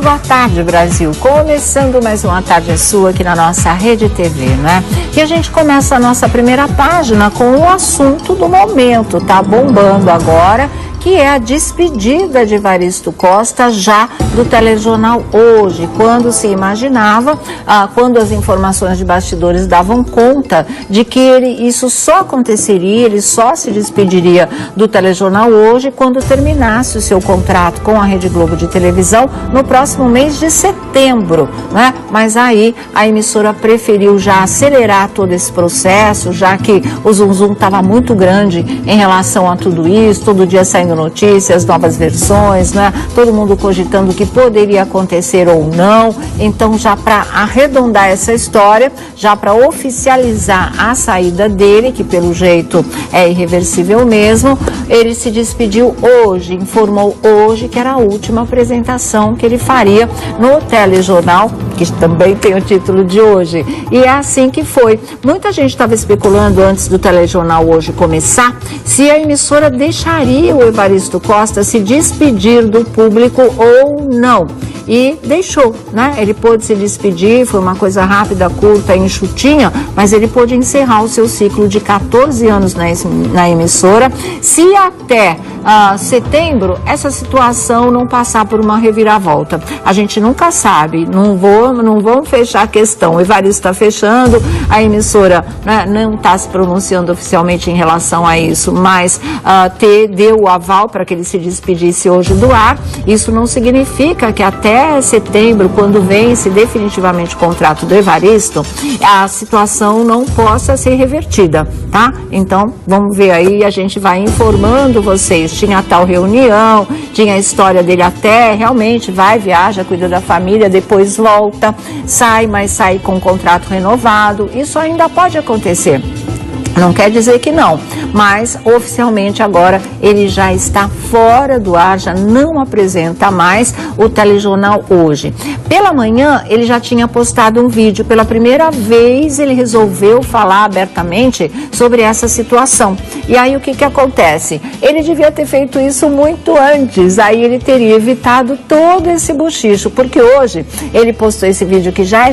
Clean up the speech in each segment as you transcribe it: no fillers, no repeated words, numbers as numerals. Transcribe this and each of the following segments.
boa tarde, Brasil. Começando mais uma tarde sua aqui na nossa Rede TV, né? E a gente começa a nossa primeira página com o assunto do momento, tá bombando agora, que é a despedida de Evaristo Costa já do telejornal Hoje, quando se imaginava, quando as informações de bastidores davam conta de que isso só aconteceria, ele só se despediria do telejornal Hoje quando terminasse o seu contrato com a Rede Globo de televisão no próximo mês de setembro, né? Mas aí a emissora preferiu já acelerar todo esse processo, já que o zum estava muito grande em relação a tudo isso, todo dia saindo notícias, novas versões, né? Todo mundo cogitando o que poderia acontecer ou não. Então, já para arredondar essa história, já para oficializar a saída dele, que pelo jeito é irreversível mesmo, ele se despediu hoje, informou hoje que era a última apresentação que ele faria no telejornal, que também tem o título de Hoje. E é assim que foi. Muita gente estava especulando antes do telejornal Hoje começar se a emissora deixaria o Evaristo Costa se despedir do público ou não. E deixou, né? Ele pôde se despedir, foi uma coisa rápida, curta, enxutinha, mas ele pôde encerrar o seu ciclo de 14 anos na emissora, se até setembro essa situação não passar por uma reviravolta. A gente nunca sabe, não vão fechar a questão. O Evaristo está fechando, a emissora, né, não está se pronunciando oficialmente em relação a isso, mas deu o aval para que ele se despedisse hoje do ar. Isso não significa que até setembro, quando vence definitivamente o contrato do Evaristo, a situação não possa ser revertida, tá? Então, vamos ver aí, a gente vai informando vocês. Tinha tal reunião, tinha a história dele até, realmente vai, viaja, cuida da família, depois volta, sai, mas sai com o contrato renovado. Isso ainda pode acontecer. Não quer dizer que não, mas oficialmente agora ele já está fora do ar, já não apresenta mais o telejornal Hoje. Pela manhã ele já tinha postado um vídeo, pela primeira vez ele resolveu falar abertamente sobre essa situação. E aí o que acontece? Ele devia ter feito isso muito antes, aí ele teria evitado todo esse bochicho, porque hoje ele postou esse vídeo que já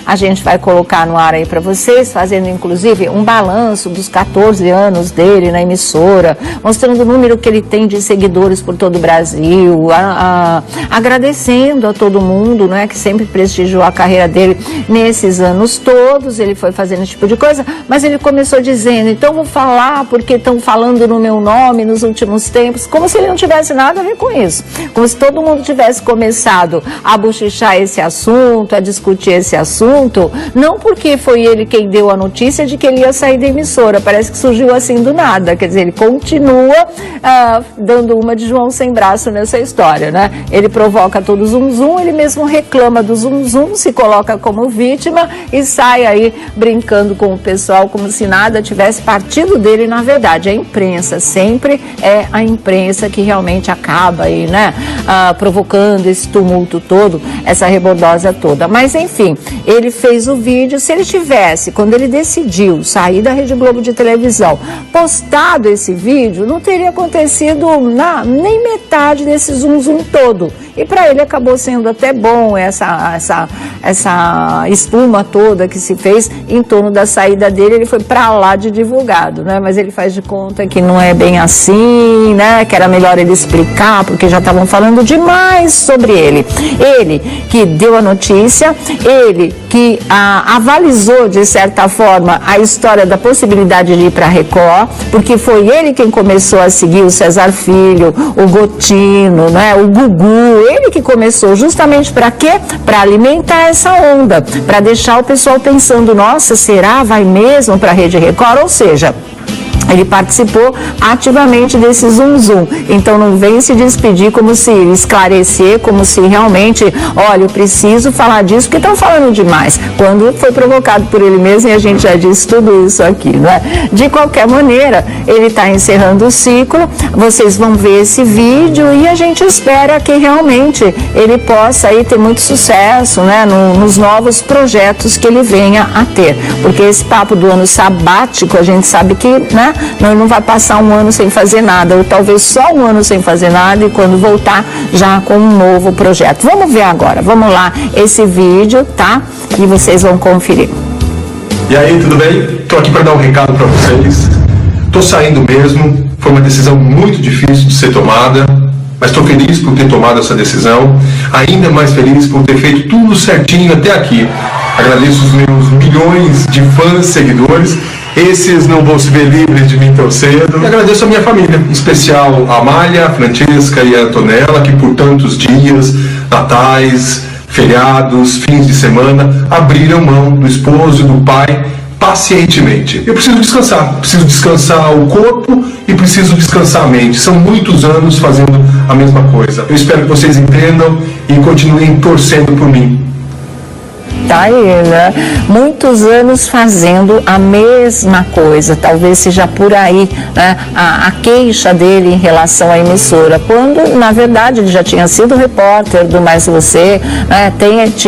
a gente vai colocar no ar aí para vocês, fazendo inclusive um balanço dos 14 anos dele na emissora, mostrando o número que ele tem de seguidores por todo o Brasil, agradecendo a todo mundo, né, que sempre prestigiou a carreira dele nesses anos todos. Ele foi fazendo esse tipo de coisa, mas ele começou dizendo, então vou falar porque estão falando no meu nome nos últimos tempos, como se ele não tivesse nada a ver com isso, como se todo mundo tivesse começado a bochichar esse assunto, a discutir esse assunto, não porque foi ele quem deu a notícia de que ele ia sair da emissora. Parece que surgiu assim do nada, quer dizer, ele continua dando uma de João sem braço nessa história, né? Ele provoca todo o zum, ele mesmo reclama do zum, se coloca como vítima e sai aí brincando com o pessoal como se nada tivesse partido dele. Na verdade, a imprensa sempre é a imprensa que realmente acaba aí, né? Provocando esse tumulto todo, essa rebordosa toda. Mas enfim, ele fez o vídeo. Se ele tivesse, quando ele decidiu sair da Rede Globo de televisão, postado esse vídeo, não teria acontecido nem metade desse zum todo. E para ele acabou sendo até bom essa espuma toda que se fez em torno da saída dele. Ele foi para lá de divulgado, né? Mas ele faz de conta que não é bem assim, né? Que era melhor ele explicar, porque já estavam falando demais sobre ele. Ele que deu a notícia, ele que avalizou, de certa forma, a história da possibilidade de ir para a Record, porque foi ele quem começou a seguir o César Filho, o Gotino, né? O Gugu. Ele que começou justamente para quê? Para alimentar essa onda, para deixar o pessoal pensando, nossa, será? Vai mesmo para a Rede Record? Ou seja, ele participou ativamente desse zum. Então não vem se despedir como se esclarecer, como se realmente, olha, eu preciso falar disso porque estão falando demais. Quando foi provocado por ele mesmo, e a gente já disse tudo isso aqui, né? De qualquer maneira, ele está encerrando o ciclo. Vocês vão ver esse vídeo e a gente espera que realmente ele possa aí ter muito sucesso, né? Nos novos projetos que ele venha a ter. Porque esse papo do ano sabático, a gente sabe que, né? não, ele não vai passar um ano sem fazer nada, ou talvez só um ano sem fazer nada e quando voltar já com um novo projeto. Vamos ver agora, vamos lá, esse vídeo, tá? E vocês vão conferir. E aí, tudo bem? Tô aqui para dar um recado para vocês. Tô saindo mesmo, foi uma decisão muito difícil de ser tomada, mas estou feliz por ter tomado essa decisão, ainda mais feliz por ter feito tudo certinho até aqui. Agradeço os meus milhões de fãs, seguidores, esses não vão se ver livres de mim tão cedo. E agradeço a minha família, em especial a Amália, a Francesca e a Antonella, que por tantos dias, natais, feriados, fins de semana, abriram mão do esposo e do pai pacientemente. Eu preciso descansar o corpo e preciso descansar a mente. São muitos anos fazendo a mesma coisa. Eu espero que vocês entendam e continuem torcendo por mim. Tá aí, né? Muitos anos fazendo a mesma coisa, talvez seja por aí, né? A queixa dele em relação à emissora, quando na verdade ele já tinha sido repórter do Mais Você, né?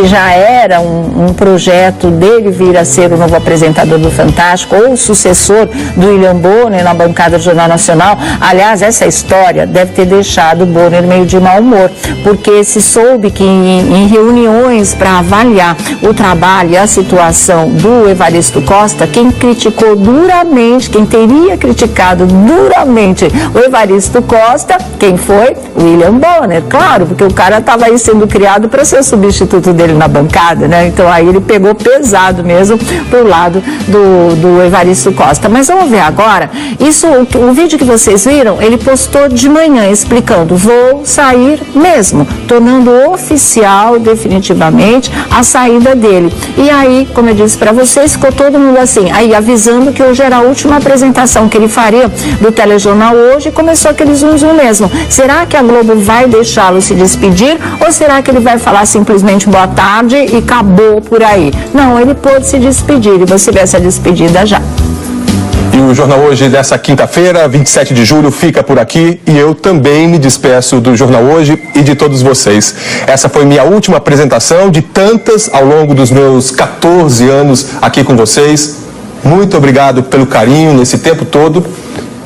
Já era um projeto dele vir a ser o novo apresentador do Fantástico ou o sucessor do William Bonner na bancada do Jornal Nacional. Aliás, essa história deve ter deixado o Bonner meio de mau humor, porque se soube que em reuniões para avaliar o trabalho e a situação do Evaristo Costa, quem criticou duramente, quem teria criticado duramente o Evaristo Costa, quem foi? William Bonner, claro, porque o cara estava aí sendo criado para ser o substituto dele na bancada, né? Então aí ele pegou pesado mesmo pro lado do Evaristo Costa. Mas vamos ver agora, o vídeo que vocês viram, ele postou de manhã explicando, vou sair mesmo, tornando oficial definitivamente a saída dele. E aí, como eu disse para vocês, ficou todo mundo assim, aí avisando que hoje era a última apresentação que ele faria do telejornal hoje e começou aquele zum mesmo. Será que a Globo vai deixá-lo se despedir ou será que ele vai falar simplesmente boa tarde e acabou por aí? Não, ele pôde se despedir e você vê essa despedida já. E o Jornal Hoje dessa quinta-feira, 27 de julho, fica por aqui e eu também me despeço do Jornal Hoje e de todos vocês. Essa foi minha última apresentação de tantas ao longo dos meus 14 anos aqui com vocês. Muito obrigado pelo carinho nesse tempo todo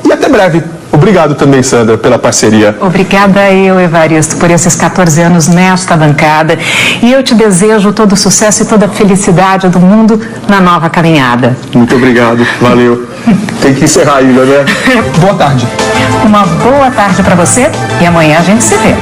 e até breve. Obrigado também, Sandra, pela parceria. Obrigada eu, Evaristo, por esses 14 anos nesta bancada. E eu te desejo todo o sucesso e toda a felicidade do mundo na nova caminhada. Muito obrigado, valeu. Tem que encerrar ainda, né? Boa tarde. Uma boa tarde para você e amanhã a gente se vê.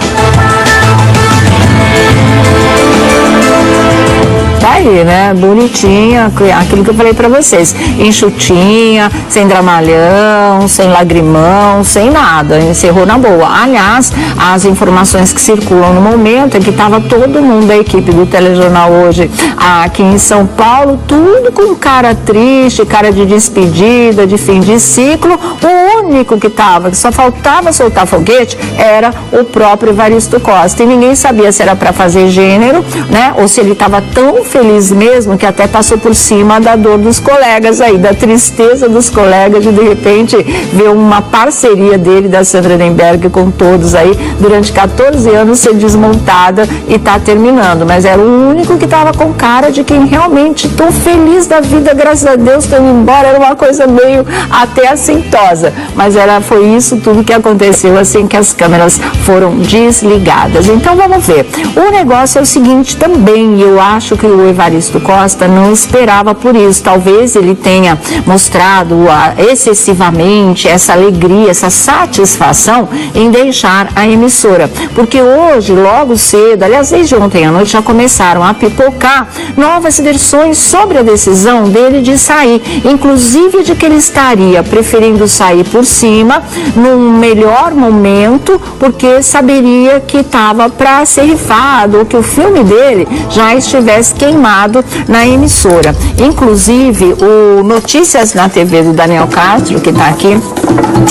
Tá aí, né? Bonitinha, aquilo que eu falei pra vocês. Enxutinha, sem dramalhão, sem lagrimão, sem nada. Encerrou na boa. Aliás, as informações que circulam no momento é que tava todo mundo da equipe do Telejornal Hoje aqui em São Paulo, tudo com cara triste, cara de despedida, de fim de ciclo. O único que só faltava soltar foguete, era o próprio Evaristo Costa. E ninguém sabia se era para fazer gênero, né? Ou se ele estava tão feliz mesmo que até passou por cima da dor dos colegas aí, da tristeza dos colegas de repente ver uma parceria dele, da Sandra Nemberg, com todos aí, durante 14 anos ser desmontada e tá terminando. Mas era o único que estava com cara de quem realmente tô feliz da vida, graças a Deus, tô indo embora. Era uma coisa meio até assintosa, mas foi isso tudo que aconteceu assim que as câmeras foram desligadas. Então vamos ver. O negócio é o seguinte também, eu acho que o Evaristo Costa não esperava por isso. Talvez ele tenha mostrado excessivamente essa alegria, essa satisfação em deixar a emissora. Porque hoje, logo cedo, aliás, desde ontem à noite, já começaram a pipocar novas versões sobre a decisão dele de sair. Inclusive de que ele estaria preferindo sair por cima, num melhor momento, porque saberia que estava para ser rifado, ou que o filme dele já estivesse queimado na emissora. Inclusive, o Notícias na TV do Daniel Castro, que está aqui,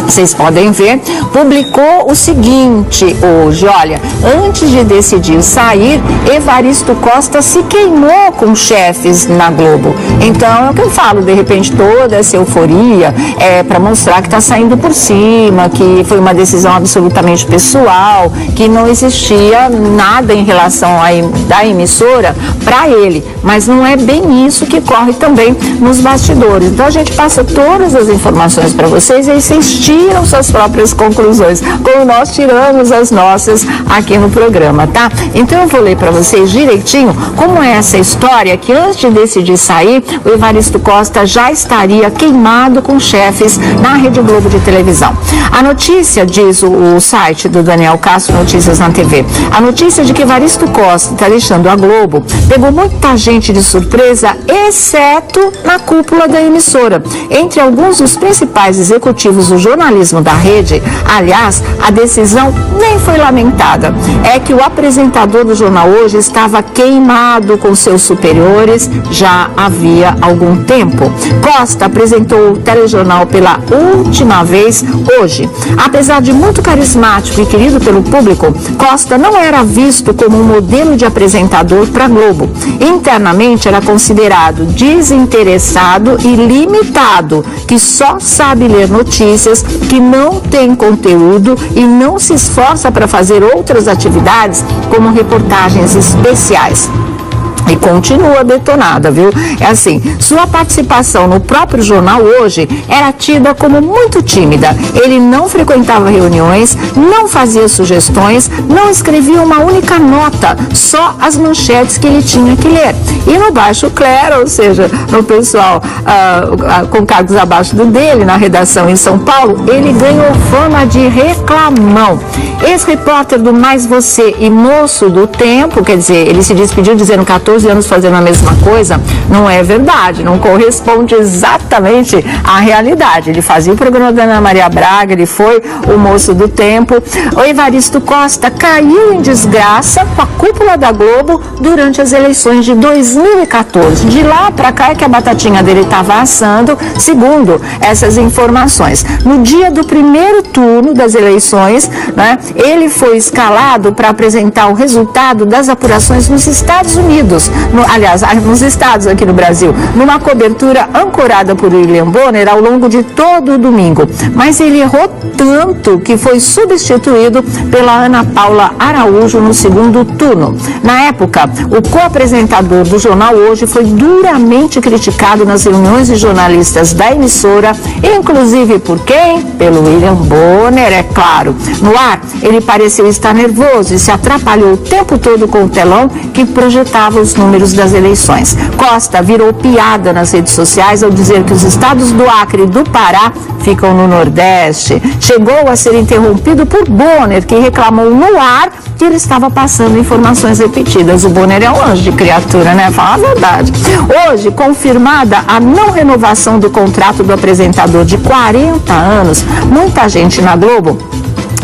vocês podem ver, publicou o seguinte hoje, olha, antes de decidir sair, Evaristo Costa se queimou com chefes na Globo. Então, é o que eu falo, de repente toda essa euforia é para mostrar que está saindo por cima, que foi uma decisão absolutamente pessoal, que não existia nada em relação da emissora para ele. dele, mas não é bem isso que corre também nos bastidores. Então a gente passa todas as informações para vocês e aí vocês tiram suas próprias conclusões, como nós tiramos as nossas aqui no programa, tá? Então eu vou ler para vocês direitinho como é essa história, que antes de decidir sair, o Evaristo Costa já estaria queimado com chefes na Rede Globo de televisão. A notícia, diz o site do Daniel Castro Notícias na TV, a notícia de que Evaristo Costa está deixando a Globo pegou muita gente de surpresa, exceto na cúpula da emissora. Entre alguns dos principais executivos do jornalismo da rede, aliás, a decisão nem foi lamentada. É que o apresentador do Jornal Hoje estava queimado com seus superiores já havia algum tempo. Costa apresentou o telejornal pela última vez hoje. Apesar de muito carismático e querido pelo público, Costa não era visto como um modelo de apresentador para a Globo. Internamente era considerado desinteressado e limitado, que só sabe ler notícias, que não tem conteúdo e não se esforça para fazer outras atividades, como reportagens especiais. E continua detonada, viu? É assim, sua participação no próprio Jornal Hoje era tida como muito tímida. Ele não frequentava reuniões, não fazia sugestões, não escrevia uma única nota, só as manchetes que ele tinha que ler. E no baixo clero, ou seja, no pessoal com cargos abaixo do dele, na redação em São Paulo, ele ganhou fama de reclamão. Ex-repórter do Mais Você e moço do Tempo, quer dizer, ele se despediu dizendo 14 anos fazendo a mesma coisa, não é verdade, não corresponde exatamente à realidade. Ele fazia o programa da Ana Maria Braga, ele foi o moço do tempo. O Evaristo Costa caiu em desgraça com a cúpula da Globo durante as eleições de 2014. De lá para cá é que a batatinha dele estava assando, segundo essas informações. No dia do primeiro turno das eleições, né, ele foi escalado para apresentar o resultado das apurações nos Estados Unidos. Aliás, nos estados aqui no Brasil, numa cobertura ancorada por William Bonner ao longo de todo o domingo. Mas ele errou tanto que foi substituído pela Ana Paula Araújo no segundo turno. Na época, o co-apresentador do Jornal Hoje foi duramente criticado nas reuniões de jornalistas da emissora, inclusive por quem? Pelo William Bonner, é claro. No ar, ele pareceu estar nervoso e se atrapalhou o tempo todo com o telão que projetava os números das eleições. Costa virou piada nas redes sociais ao dizer que os estados do Acre e do Pará ficam no Nordeste. Chegou a ser interrompido por Bonner, que reclamou no ar que ele estava passando informações repetidas. O Bonner é um anjo de criatura, né? Fala a verdade. Hoje, confirmada a não renovação do contrato do apresentador de 40 anos, muita gente na Globo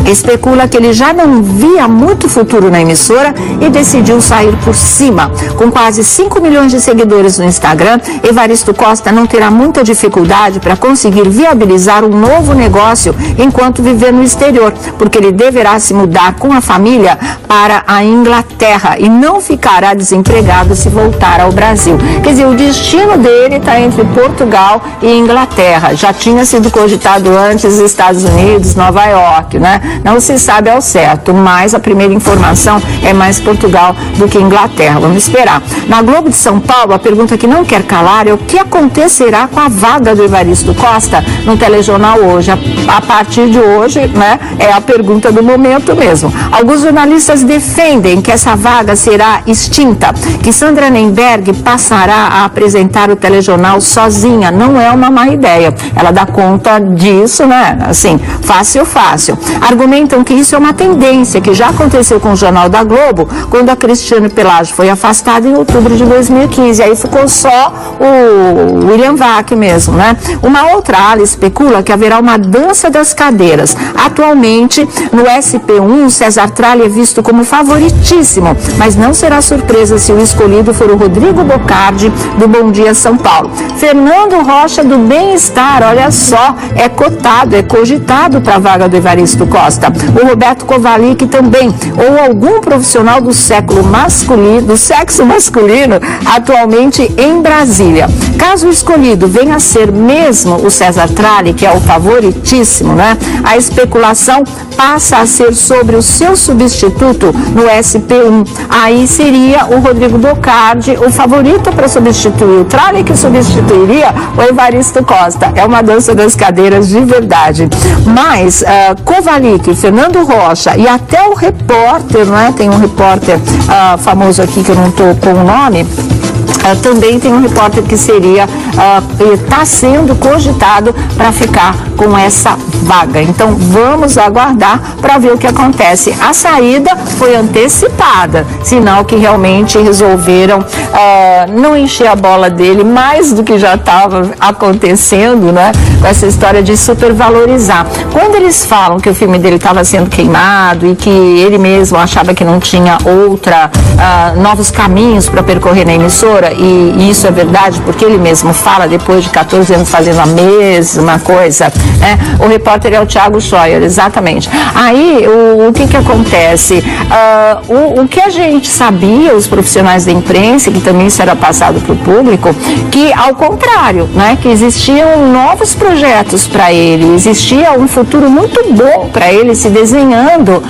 especula que ele já não via muito futuro na emissora e decidiu sair por cima. Com quase 5 milhões de seguidores no Instagram, Evaristo Costa não terá muita dificuldade para conseguir viabilizar um novo negócio enquanto viver no exterior, porque ele deverá se mudar com a família para a Inglaterra e não ficará desempregado se voltar ao Brasil. Quer dizer, o destino dele está entre Portugal e Inglaterra. Já tinha sido cogitado antes Estados Unidos, Nova York, né? Não se sabe ao certo, mas a primeira informação é mais Portugal do que Inglaterra. Vamos esperar. Na Globo de São Paulo, a pergunta que não quer calar é o que acontecerá com a vaga do Evaristo Costa no telejornal Hoje. A partir de hoje, né, é a pergunta do momento mesmo. Alguns jornalistas defendem que essa vaga será extinta, que Sandra Nemberg passará a apresentar o telejornal sozinha. Não é uma má ideia. Ela dá conta disso, né? Assim, fácil. Argumentam que isso é uma tendência que já aconteceu com o Jornal da Globo, quando a Cristiane Pelágio foi afastada em outubro de 2015. Aí ficou só o William Vac mesmo, né? Uma outra ala especula que haverá uma dança das cadeiras. Atualmente, no SP1, César Tralli é visto como favoritíssimo, mas não será surpresa se o escolhido for o Rodrigo Bocardi, do Bom Dia São Paulo. Fernando Rocha, do Bem-Estar, olha só, é cotado, é cogitado para a vaga do Evaristo Costa. Costa. O Roberto Kovalik também, ou algum profissional do século masculino, do sexo masculino, atualmente em Brasília. Caso o escolhido venha a ser mesmo o César Tralli, que é o favoritíssimo, né? A especulação passa a ser sobre o seu substituto no SP1. Aí seria o Rodrigo Bocardi, o favorito para substituir o Tralli, que substituiria o Evaristo Costa. É uma dança das cadeiras de verdade. Mas Kovalik, Fernando Rocha e até o repórter, né? Tem um repórter famoso aqui que eu não estou com o nome. Também tem um repórter que seria, está sendo cogitado para ficar com essa vaga. Então vamos aguardar para ver o que acontece. A saída foi antecipada, sinal que realmente resolveram não encher a bola dele mais do que já estava acontecendo, né? Com essa história de supervalorizar. Quando eles falam que o filme dele estava sendo queimado e que ele mesmo achava que não tinha novos caminhos para percorrer na emissora, e isso é verdade, porque ele mesmo fala, depois de 14 anos fazendo a mesma coisa, né? O repórter é o Thiago Scheuer, exatamente. Aí, o que acontece? O que a gente sabia, os profissionais da imprensa, que também isso era passado para o público, que ao contrário, né? Que existiam novos projetos para ele, existia um futuro muito bom para ele se desenhando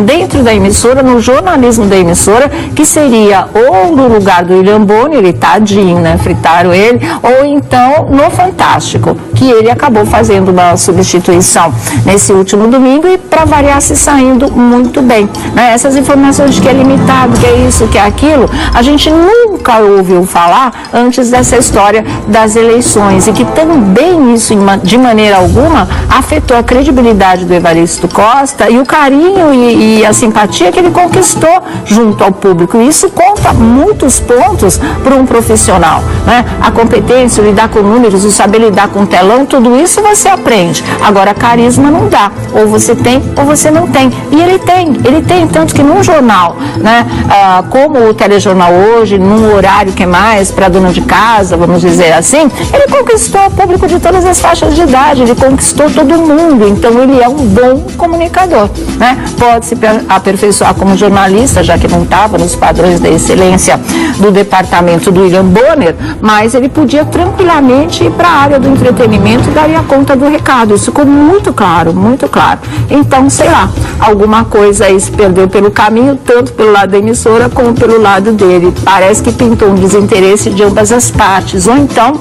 dentro da emissora, no jornalismo da emissora, que seria ou no lugar do William Bonner, ele tadinho, né? Fritaram ele, ou então no Fantástico, que ele acabou fazendo uma substituição nesse último domingo e, para variar, se saindo muito bem, né? Essas informações de que é limitado, que é isso, que é aquilo, a gente nunca ouviu falar antes dessa história das eleições, e que também isso, de maneira alguma, afetou a credibilidade do Evaristo Costa e o carinho e a simpatia que ele conquistou junto ao público. E isso conta muitos pontos para um profissional, né? A competência, o lidar com números, o saber lidar com telão, tudo isso você aprende. Agora, carisma não dá. Ou você tem ou você não tem. E ele tem, tanto que num jornal, né? Como o telejornal hoje, num horário que é mais para dona de casa, vamos dizer assim, ele conquistou o público de todas as faixas de idade, ele conquistou todo mundo. Então, ele é um bom comunicador, né? Pode se aperfeiçoar como jornalista, já que não estava nos padrões da excelência do departamento do William Bonner, mas ele podia tranquilamente ir para a área do entretenimento e daria conta do recado. Isso ficou muito claro, muito claro. Então, sei lá, alguma coisa aí se perdeu pelo caminho, tanto pelo lado da emissora como pelo lado dele. Parece que pintou um desinteresse de ambas as partes, ou então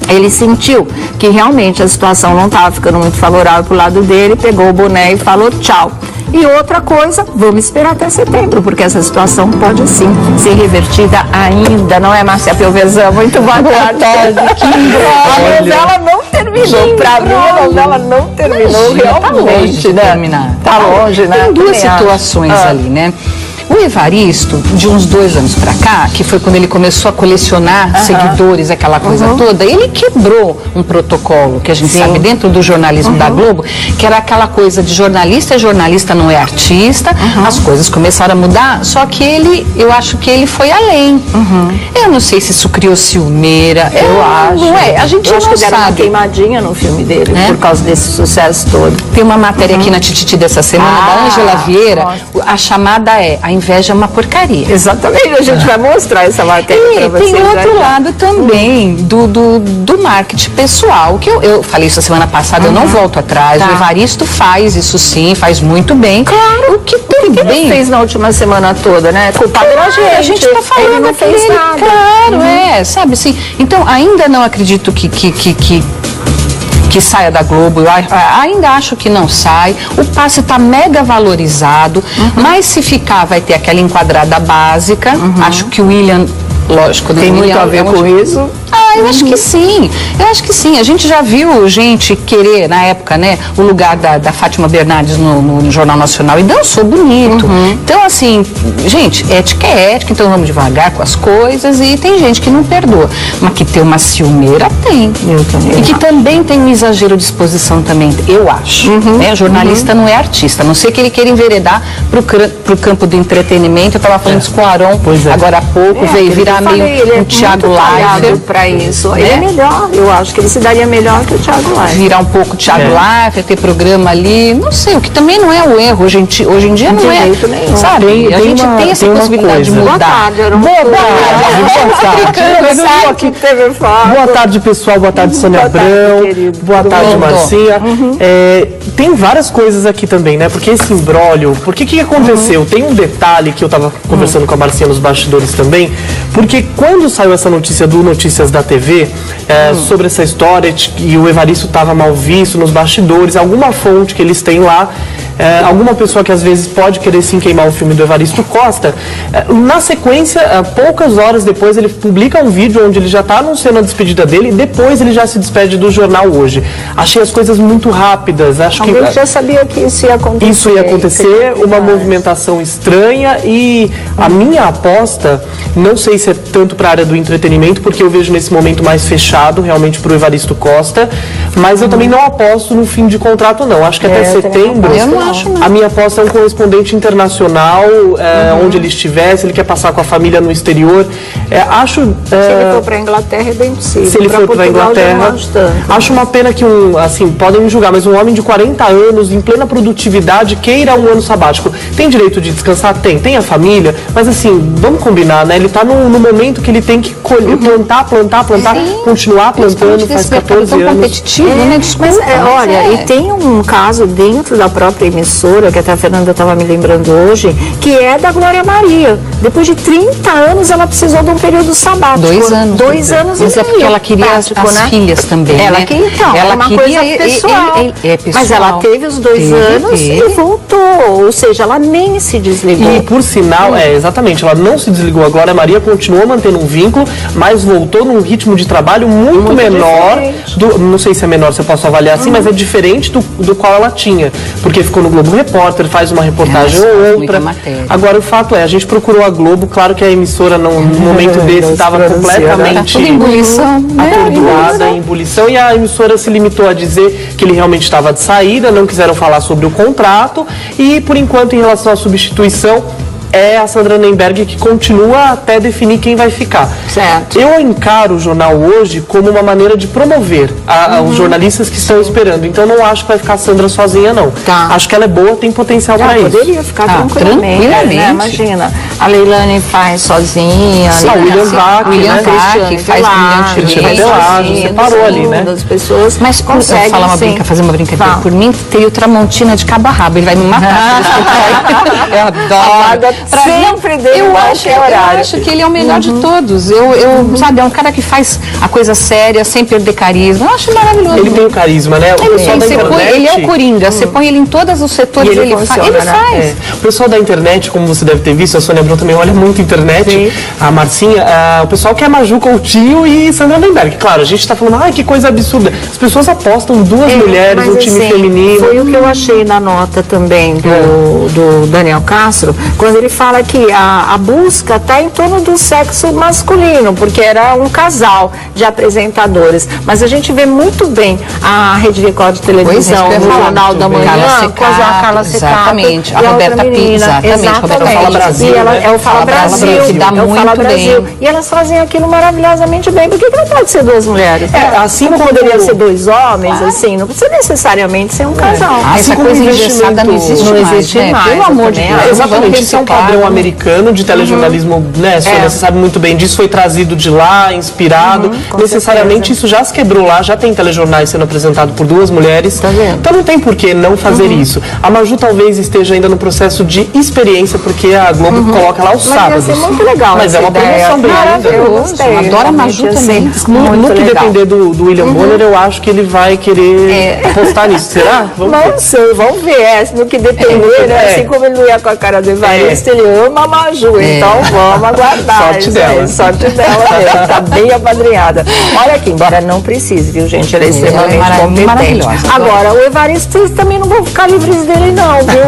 ele sentiu que realmente a situação não estava ficando muito favorável para o lado dele, pegou o boné e falou tchau. E outra coisa, vamos esperar até setembro, porque essa situação pode sim ser revertida ainda, não é, Márcia Pelvezan? Muito boa tarde. A novela não terminou, para mim a novela não terminou. Realmente, tá longe de terminar. Tá longe, né? Tem duas situações ali, né? O Evaristo, de uns 2 anos pra cá, que foi quando ele começou a colecionar seguidores, aquela coisa toda, ele quebrou um protocolo que a gente sabe dentro do jornalismo da Globo, que era aquela coisa de jornalista é jornalista, não é artista. As coisas começaram a mudar, só que eu acho que ele foi além. Eu não sei se isso criou ciumeira. Eu acho. Não é, a gente não que sabe. Uma queimadinha no filme dele, por causa desse sucesso todo. Tem uma matéria aqui na Tititi dessa semana, da Ângela Vieira, a chamada é A Inveja é uma Porcaria. Exatamente, a gente vai mostrar essa matéria para vocês. E tem outro lado também do marketing pessoal, que eu falei isso a semana passada, eu não volto atrás. O Evaristo faz isso sim, faz muito bem. Claro. O que também ele fez na última semana toda, né? Culpado da gente. A gente tá falando ele não fez nada. Claro, sabe assim. Então, ainda não acredito que saia da Globo, eu ainda acho que não sai. O passe está mega valorizado, mas se ficar vai ter aquela enquadrada básica. Acho que o William, lógico, tem muito a ver com isso. Eu acho que sim, A gente já viu gente querer, na época, né, o lugar da Fátima Bernardes no Jornal Nacional, e dançou bonito. Então, assim, gente, ética é ética, então vamos devagar com as coisas, e tem gente que não perdoa. Mas que tem uma ciumeira, tem. Eu também. E que também tem um exagero de exposição também, eu acho. Né? Jornalista não é artista, a não ser que ele queira enveredar pro campo do entretenimento. Eu estava falando isso com o Aron agora há pouco, veio virar virar meio um Thiago Leifert para isso. Ele é melhor, eu acho que ele se daria melhor que o Thiago Leifert. Virar um pouco Thiago Leifert, ter programa ali, não sei, o que também não é o erro. Hoje em dia não é. Nenhum. Sabe? A gente tem essa possibilidade de mudar. Boa tarde, Boa tarde, pessoal. Boa tarde, Sônia Abrão. Boa tarde, Marcinha. Tem várias coisas aqui também, né? Porque esse imbróglio, porque que aconteceu? Tem um detalhe que eu tava conversando com a Marcinha nos bastidores também, porque quando saiu essa notícia do Notícias da TV, sobre essa história e o Evaristo estava mal visto nos bastidores, alguma fonte que eles têm lá, alguma pessoa que às vezes pode querer sim queimar o filme do Evaristo Costa, na sequência, poucas horas depois, ele publica um vídeo onde ele já está anunciando a despedida dele e depois ele já se despede do jornal Hoje. Achei as coisas muito rápidas, acho que já sabia que isso ia acontecer. Isso ia acontecer, uma movimentação estranha, e a minha aposta, não sei se é tanto para a área do entretenimento, porque eu vejo nesse momento mais fechado realmente para o Evaristo Costa, mas eu também não aposto no fim de contrato não, acho que até setembro, a minha aposta é um correspondente internacional, onde ele estiver, se ele quer passar com a família no exterior, se ele for para a Inglaterra é bem possível. Se ele for para a Inglaterra, acho uma pena que assim, podem me julgar, mas um homem de 40 anos, em plena produtividade, queira um ano sabático. Tem direito de descansar? Tem a família, mas assim, vamos combinar, né? Ele tá no momento que ele tem que colher, plantar, continuar plantando, faz 14 anos. Competitivo, né? Mas olha, e tem um caso dentro da própria emissora, que até a Fernanda estava me lembrando hoje, que é da Glória Maria. Depois de 30 anos, ela precisou de um período sabático. 2 anos. 2 anos mas e meio. É porque ela queria as filhas também, ela né? Então, ela é uma queria, coisa pessoal. pessoal. Mas ela teve os 2 anos e voltou. Ou seja, ela nem se desligou. E por sinal, exatamente, ela não se desligou. A Glória Maria continuou mantendo um vínculo, mas voltou num ritmo de trabalho muito menor. Não sei se é menor, se eu posso avaliar assim, mas é diferente do qual ela tinha. Porque ficou no Globo Repórter, faz uma reportagem ou outra. Agora, o fato é, a gente procurou a Globo, claro que a emissora no momento desse estava completamente atordoada, em ebulição, e a emissora se limitou a dizer que ele realmente estava de saída, não quiseram falar sobre o contrato, e por enquanto, em relação à substituição, é a Sandra Nemberg que continua até definir quem vai ficar. Certo. Eu encaro o Jornal Hoje como uma maneira de promover os jornalistas que estão esperando. Então não acho que vai ficar a Sandra sozinha, não. Acho que ela é boa, tem potencial para isso. Poderia ficar tranquilamente. Né? Imagina, a Leilane faz sozinha. O William Vac faz Você parou ali, né? Das pessoas, mas consegue fazer uma brincadeira. Por mim, teria o Tramontina de cabo a rabo. Ele vai me matar. Eu adoro. Sempre dele eu acho que ele é o melhor de todos. Sabe, é um cara que faz a coisa séria, sem perder carisma. Eu acho maravilhoso. Ele tem o carisma, né? Ele é o Coringa. Você põe ele em todos os setores, ele faz. O pessoal da internet, como você deve ter visto, a Sônia Abrão também olha muito internet. Sim. A Marcinha, o pessoal quer Maju Coutinho e Sandra Nemberg. Claro, a gente tá falando, que coisa absurda. As pessoas apostam 2 mulheres, um time feminino. Foi o que eu achei na nota também do Daniel Castro, quando ele fala que a busca está em torno do sexo masculino, porque era um casal de apresentadores. Mas a gente vê muito bem a Rede Record de televisão, no Jornal da Manhã, com a Carla Secato. Exatamente. A Roberta Pisa. Exatamente. Fala Brasil, e ela né? é o Fala Brasil. Que dá muito bem. E elas fazem aquilo maravilhosamente bem. Por que não pode ser 2 mulheres? Assim como poderia ser 2 homens, assim, não precisa necessariamente ser um casal. Essa coisa engessada não existe mais. Pelo amor de Deus. Exatamente. Isso é um padrão americano de telejornalismo, né, Sônia, você sabe muito bem disso, foi trazido de lá, inspirado. Necessariamente isso já se quebrou lá, já tem telejornais sendo apresentados por 2 mulheres. Então não tem por que não fazer isso. A Maju talvez esteja ainda no processo de experiência, porque a Globo coloca lá aos sábados. Vai ser muito legal. Mas é uma promoção bem linda. Eu gostei. Adoro a Maju também. No que depender do William Bonner, eu acho que ele vai querer apostar nisso. Será? Não sei, vamos ver. No que depender, né? Assim como ele não ia com a cara do Evaristo, ele ama a Maju. Então vamos aguardar. Sorte dela. Sorte dela mesmo. Tá bem apadrinhada. Olha aqui, embora não precise, viu, gente? Ela é extremamente competente. Agora, o Evaristo, vocês também não vão ficar livres dele, não, viu?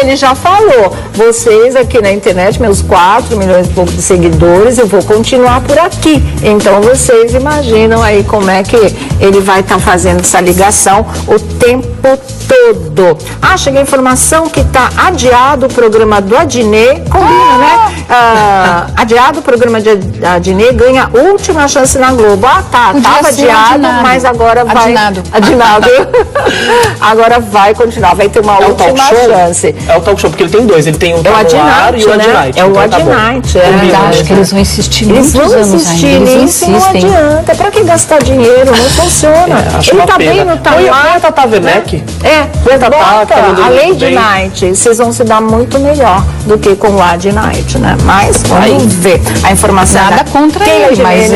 Ele já falou. Vocês aqui na internet, meus 4 milhões e pouco de seguidores, eu vou continuar por aqui. Então vocês imaginam aí como é que ele vai estar fazendo essa ligação o tempo tempo todo. Chega a informação que está adiado o programa do Adnet, combina, né? Adiado o programa de Adnet, ganha última chance na Globo. Tava adiado, mas agora vai... Adinado. Agora vai continuar, vai ter uma última chance. É o talk show, porque ele tem dois, ele tem o Adnight e o Adnight. É o Adnight, acho que eles vão insistir muitos anos ainda. Eles insistem. Não adianta, pra que gastar dinheiro? Não funciona. Ele tá bem no tamanho. Põe a Tata Werneck. Bota a Lady Night. Vocês vão se dar muito melhor do que com o Adnight, né? Mas vamos ver. A informação nada contra ele, mas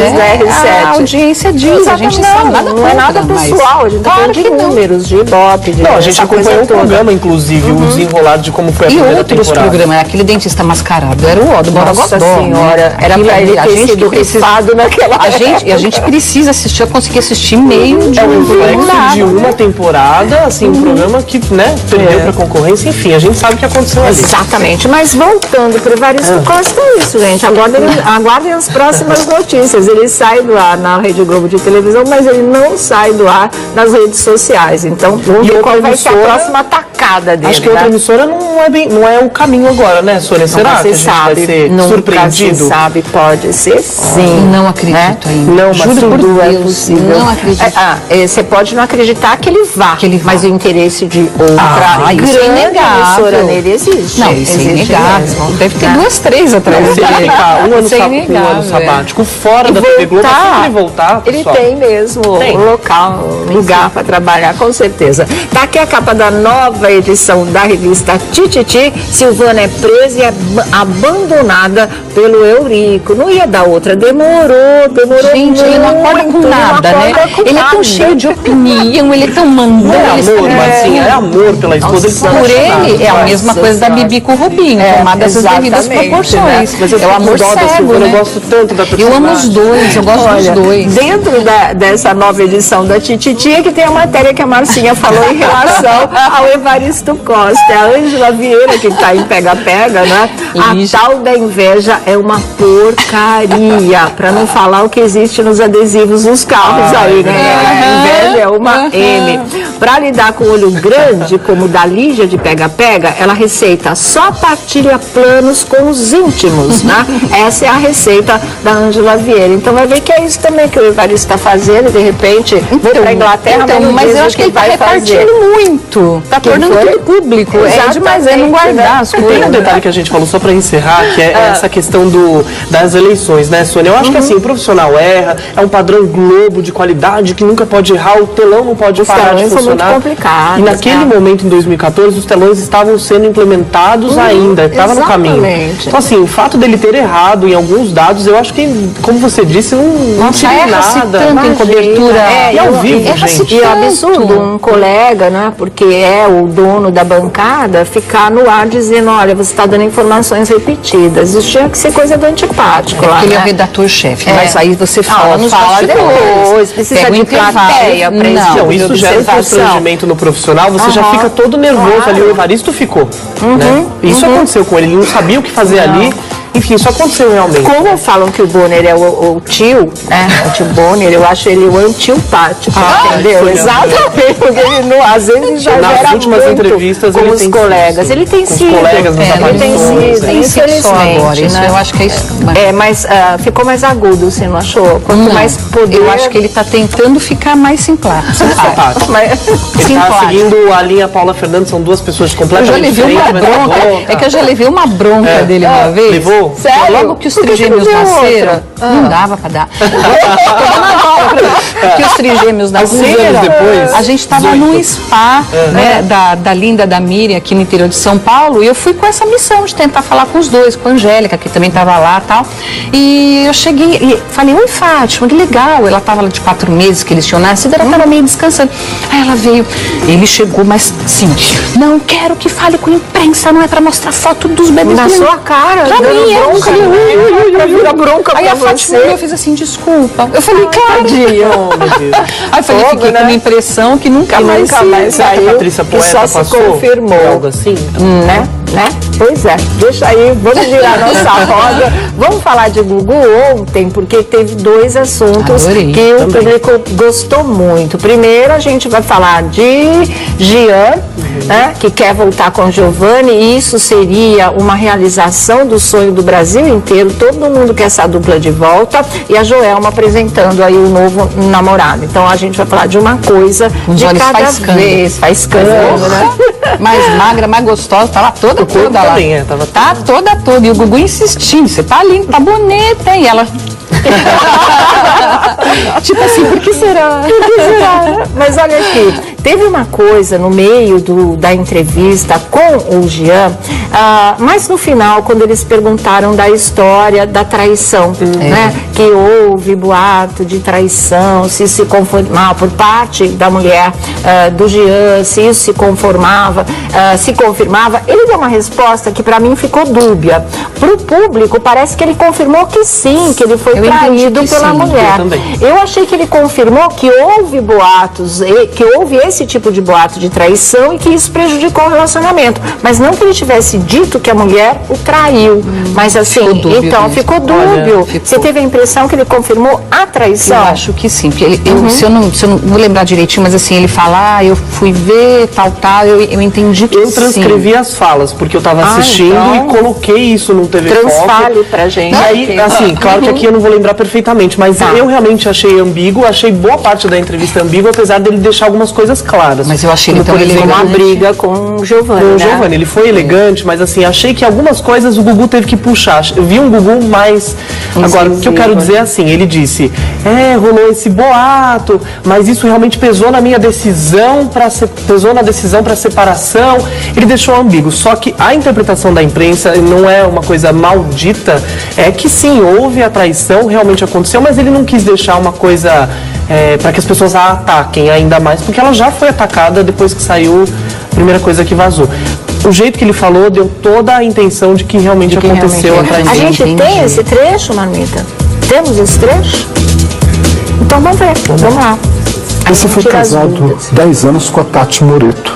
a audiência diz, a gente sabe, não é nada pessoal, a gente tá falando de números, de Ibope, de a gente acompanhou o programa, inclusive, o desenrolado de como foi a primeira temporada. E outros programas, aquele dentista mascarado, era o O do Borogodó. Nossa Senhora, era pra ele ter sido rifado naquela época. A gente precisa assistir, eu consegui assistir meio de um reflexo de uma temporada, assim, um programa que, né, perdeu pra concorrência, enfim, a gente sabe o que aconteceu ali. Exatamente, mas voltando para o Evaristo Costa, é isso, gente. Aguardem as próximas notícias. Ele sai do ar na Rede Globo de televisão, mas ele não sai do ar nas redes sociais. Então, vamos ver qual vai ser a próxima tacada dele. Acho que outra emissora não é o caminho agora, né, Sônia? Será que a gente vai ser surpreendido? Se sabe, pode ser sim. Não acredito ainda. Não, mas tudo é possível. Não acredito. Você pode não acreditar que ele vá, mas o interesse de outra grande emissora nele existe. Não, isso é inegável. Deve ter duas, três atrás dele. Ele ficar um ano sabático fora da TV Globo, assim que ele voltar, pessoal. Ele tem mesmo lugar para trabalhar, com certeza. Tá aqui a capa da nova edição da revista Tititi. Silvana é presa e é abandonada pelo Eurico. Não ia dar outra. Demorou. Gente, ele não acorda com nada, né? Ele é tão cheio de opinião, ele é tão mandão. É amor pela esposa. Por ele, é a mesma coisa da Bibi com o Rubinho, tomada essas devidas proporções. Mas eu amor cego, né? Eu gosto tanto da personagem. Eu amo os dois, eu gosto dos dois. Dentro dessa nova edição da Tititi é que tem a matéria que a Marcinha falou em relação ao Evaristo Costa. É a Ângela Vieira que está em pega-pega, né? A tal da inveja é uma porcaria, para não falar o que existe nos adesivos dos carros aí, né? A inveja é uma M. Para lidar com o olho grande, como o da Lígia de pega-pega, ela receita só partilha planos com os íntimos, né? Essa é a receita da Ângela Vieira. Então vai ver que é isso também que o Evaristo está fazendo, de repente, vou para a Inglaterra, mas eu acho que ele está repartindo muito. Está tornando tudo público. É demais, não guardar as coisas. Tem um detalhe que a gente falou, só para encerrar, que é essa questão das eleições, né, Sônia? Eu acho que assim, o profissional erra, é um padrão Globo de qualidade que nunca pode errar, o telão não pode parar de funcionar. Muito complicado, e naquele momento, em 2014, os telões estavam sendo implementados ainda, estava no caminho. Então, assim, o fato dele ter errado em alguns dados, eu acho que, como você disse, não tira nada. Tanto em cobertura. E ao vivo, gente. E é absurdo um colega, né, porque é o dono da bancada, ficar no ar dizendo, olha, você está dando informações repetidas. Isso tinha que ser coisa do antipático lá, ele né? é o redator-chefe, mas aí você fala nos depois, precisa de plateia para isso. Não, isso gera um constrangimento no profissional, você já fica todo nervoso ali, o Evaristo ficou. Né? Isso aconteceu com ele não sabia o que fazer ali. Enfim, isso aconteceu realmente. Como falam que o Bonner é o tio, né? O tio Bonner, eu acho ele o antipático, entendeu? Exatamente, porque ele não, às vezes exagera nas últimas muito entrevistas com os colegas. Ele tem sido. Ele tem sido, infelizmente, isso, né? Eu acho que é isso. Mas ficou mais agudo, você não achou? Quanto mais poder... Eu acho que ele está tentando ficar mais simpático. Ele está seguindo a linha Paula Fernandes, são duas pessoas completamente diferentes. É que eu já levei uma bronca dele uma vez. Levou? Sério? Logo que os trigêmeos nasceram, não dava pra dar. Que os trigêmeos nasceram, depois, a gente estava num spa, né, da Linda, da Miriam, aqui no interior de São Paulo, e eu fui com essa missão de tentar falar com os dois, com a Angélica, que também estava lá e tal. E eu cheguei e falei, oi Fátima, que legal. Ela estava lá de 4 meses que eles tinham nascido, ela estava meio descansando. Aí ela veio, ele chegou, mas sim, não quero que fale com a imprensa, não é pra mostrar foto dos bebês. Na sua cara, pra mim, bronca, bronca aí pra a Fátima, eu fiz assim, desculpa. Eu falei, claro. Aí eu falei, fiquei com uma impressão que nunca mais saiu. A Patrícia Poeta que só se confirmou. Algo assim? Né? Pois é, deixa aí, vamos virar nossa roda. Vamos falar de Gugu ontem, porque teve 2 assuntos que o público gostou muito. Primeiro, a gente vai falar de Jean, né, que quer voltar com Giovanni, e isso seria uma realização do sonho do Brasil inteiro. Todo mundo quer essa dupla de volta, e a Joelma apresentando aí o novo namorado. Então, a gente vai falar de uma coisa de cada vez. Faiscando, né? Mais magra, mais gostosa, tava toda lá. Também, Tá toda. E o Gugu insistindo, você tá linda, tá bonita, hein? E ela... tipo assim, por que será? Mas olha aqui, teve uma coisa no meio da entrevista com o Jean, mas no final, quando eles perguntaram da história da traição, né? Que houve boato de traição, se conformava por parte da mulher do Jean, se isso se confirmava, ele deu uma resposta que para mim ficou dúbia. Para o público, parece que ele confirmou que sim, que ele foi traído pela mulher. Eu achei que ele confirmou que houve boatos, que houve esse tipo de boato de traição e que isso prejudicou o relacionamento. Mas não que ele tivesse dito que a mulher o traiu. Mas assim, ficou dúbio. Você teve a impressão que ele confirmou a traição? Eu acho que sim. Porque se eu não vou lembrar direitinho, mas assim, ele fala, eu fui ver, tal, eu entendi que eu transcrevi as falas, porque eu estava assistindo e coloquei isso no TV Foco. Transfale pra gente. E aí, assim, claro que aqui eu não vou lembrar perfeitamente, mas eu realmente achei ambíguo, achei boa parte da entrevista ambígua, apesar dele deixar algumas coisas claras. Mas eu achei ele tão elegante. Uma briga com o Giovanni, com o Giovanni, ele foi elegante, mas assim, achei que algumas coisas o Gugu teve que puxar. Eu vi um Gugu mais... Agora, o que eu quero dizer é assim, ele disse, rolou esse boato, mas isso realmente pesou na minha decisão, pesou na decisão para separação. Ele deixou ambíguo, só que a interpretação da imprensa não é uma coisa maldita, é que sim, houve a traição, realmente aconteceu, mas ele não quis deixar uma coisa para que as pessoas a ataquem ainda mais, porque ela já foi atacada depois que saiu a primeira coisa que vazou. O jeito que ele falou deu toda a intenção de que realmente aconteceu a traição. A gente tem esse trecho, Manita? Temos esse trecho? Então vamos ver, vamos lá. Você foi casado 10 anos com a Tati Moreto.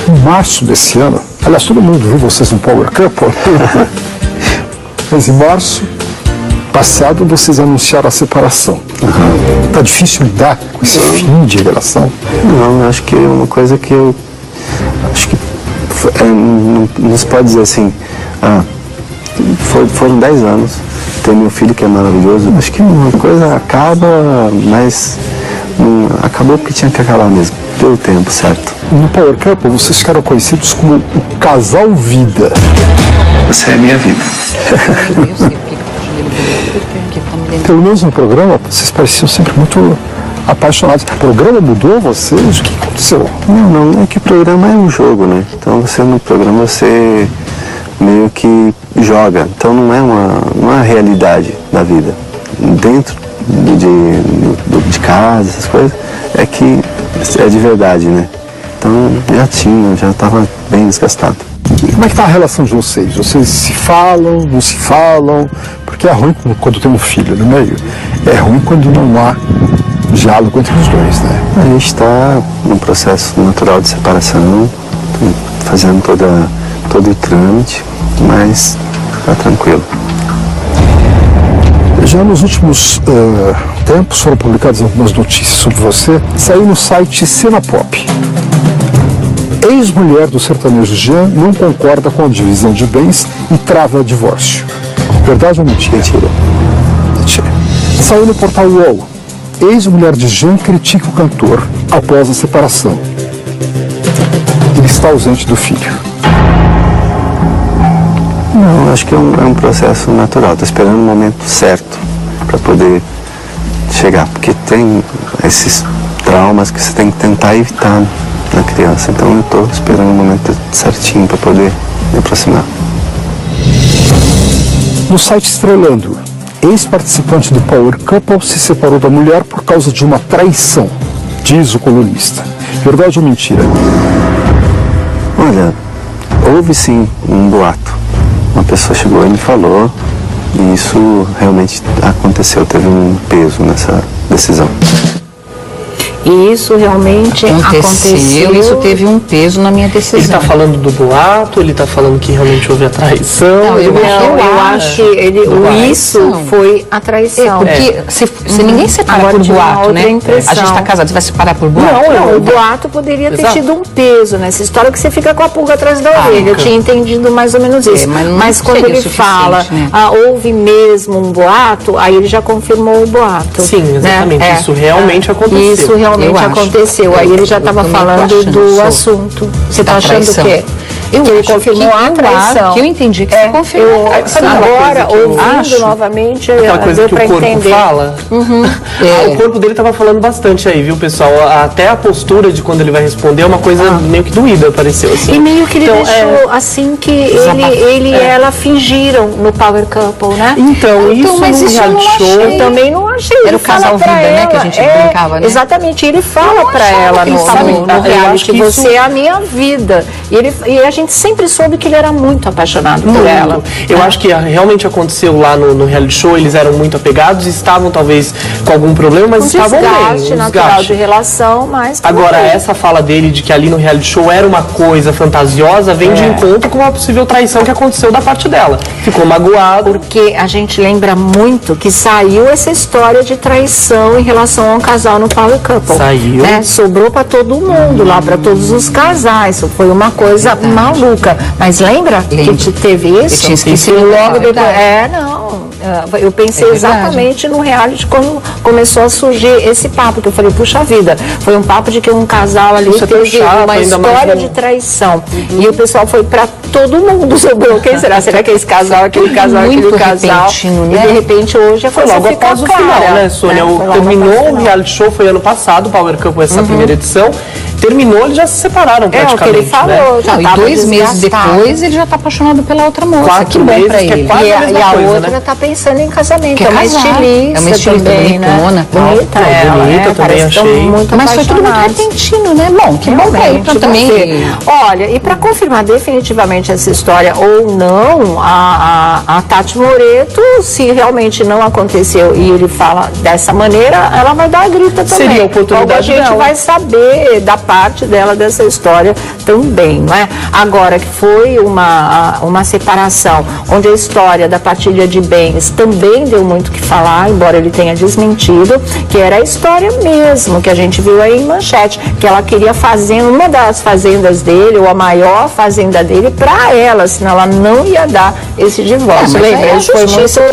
Em março desse ano, aliás, todo mundo viu vocês no Power Couple, mas em março passado vocês anunciaram a separação. Tá difícil lidar com esse fim de relação? Não, acho que é uma coisa que eu acho que não se pode dizer assim, foram 10 anos, tenho meu filho que é maravilhoso, acho que uma coisa acaba, mas acabou porque tinha que acabar mesmo, deu o tempo certo. No Power Couple vocês ficaram conhecidos como o casal vida. Você é minha vida. Pelo menos no programa, vocês pareciam sempre muito apaixonados. O programa mudou vocês? O que aconteceu? Não, é que o programa é um jogo, né? Então no programa você meio que joga. Então não é uma realidade da vida. Dentro de casa, essas coisas, é que é de verdade, né? Então já estava bem desgastado. E como é que está a relação de vocês? Vocês se falam, não se falam? Porque é ruim quando tem um filho no meio. É ruim quando não há diálogo entre os dois, né? A gente está num processo natural de separação, fazendo todo o trâmite, mas está tranquilo. Já nos últimos tempos foram publicadas algumas notícias sobre você. Saiu no site Cena Pop. Ex-mulher do sertanejo Jean não concorda com a divisão de bens e trava divórcio. Verdade ou mentira? Mentira. Saiu no portal UOL. Ex-mulher de Jean critica o cantor após a separação. Ele está ausente do filho. Não, acho que é um processo natural. Estou esperando o momento certo para poder chegar. Porque tem esses traumas que você tem que tentar evitar na criança. Então eu estou esperando o momento certinho para poder me aproximar. No site Estrelando, ex-participante do Power Couple se separou da mulher por causa de uma traição, diz o colunista. Verdade ou mentira? Olha, houve sim um boato. Uma pessoa chegou e me falou, e isso realmente aconteceu, teve um peso nessa decisão. E isso realmente aconteceu. Isso teve um peso na minha decisão. Ele está falando do boato, ele está falando que realmente houve a traição. Não, eu acho que isso foi a traição. Porque se ninguém separa por boato, né? A gente está casado, você vai separar por boato? Não, o boato poderia ter tido um peso nessa história, que você fica com a pulga atrás da orelha. Eu tinha entendido mais ou menos isso. Mas quando ele fala, né? Houve mesmo um boato, aí ele já confirmou o boato. Sim, exatamente. Isso realmente aconteceu. Isso realmente aconteceu. Aí ele já estava falando do assunto. Você está achando o quê? Que ele confirmou a traição. Que eu entendi que você confirmou. Agora, ouvindo novamente, aquela coisa que o corpo entender. fala. O corpo dele estava falando bastante aí, viu, pessoal? Até a postura de quando ele vai responder é uma coisa meio que doída, pareceu assim. E meio que ele deixou assim que ele e ela fingiram no Power Couple, né? Então isso no reality show eu também não achei. Era o casal vida, né? Que a gente brincava, né? Exatamente, ele fala pra ela no reality, você é a minha vida. E a gente sempre soube que ele era muito apaixonado por ela. Eu acho que realmente aconteceu lá no reality show, eles eram muito apegados, estavam talvez com algum problema, mas estavam bem. Natural de relação, mas... Agora, essa fala dele de que ali no reality show era uma coisa fantasiosa, vem de encontro com uma possível traição que aconteceu da parte dela. Ficou magoado. Porque a gente lembra muito que saiu essa história de traição em relação a um casal no Power Couple. Saiu. Né? Sobrou pra todo mundo lá, pra todos os casais. Foi uma coisa maluca. Mas lembra que teve isso? Eu tinha esquecido. Logo depois. Eu pensei exatamente no reality quando começou a surgir esse papo, que eu falei, puxa vida, foi um papo de que um casal ali teve uma história de traição. E o pessoal foi pra todo mundo, sobrou. Quem será? Será que é esse casal, aquele casal, aquele casal? Né? E de repente hoje a foi coisa logo fica após o final, né, Sônia? Terminou o reality show, foi ano passado, o Power Couple, essa primeira edição. Terminou, eles já se separaram praticamente. É o que ele falou. Né? E 2 meses depois ele já está apaixonado pela outra moça. 4 meses, pra ele. E a outra está pensando em casamento. Que é uma estilista. É uma estilista também, bonitona. Bonita, bonita também achei. Mas foi tudo muito repentino, né? Bom, que bom pra ele também. Olha, e para confirmar definitivamente essa história ou não, a Tati Moreto, se realmente não aconteceu e ele fala dessa maneira, ela vai dar a grita também. Seria a oportunidade dela. A gente vai saber da parte dela dessa história também, não é? Agora que foi uma separação, onde a história da partilha de bens também deu muito o que falar, embora ele tenha desmentido, que era a história mesmo, que a gente viu aí em manchete, que ela queria fazenda, uma das fazendas dele, ou a maior fazenda dele, para ela, senão ela não ia dar esse divórcio. Lembra? Isso foi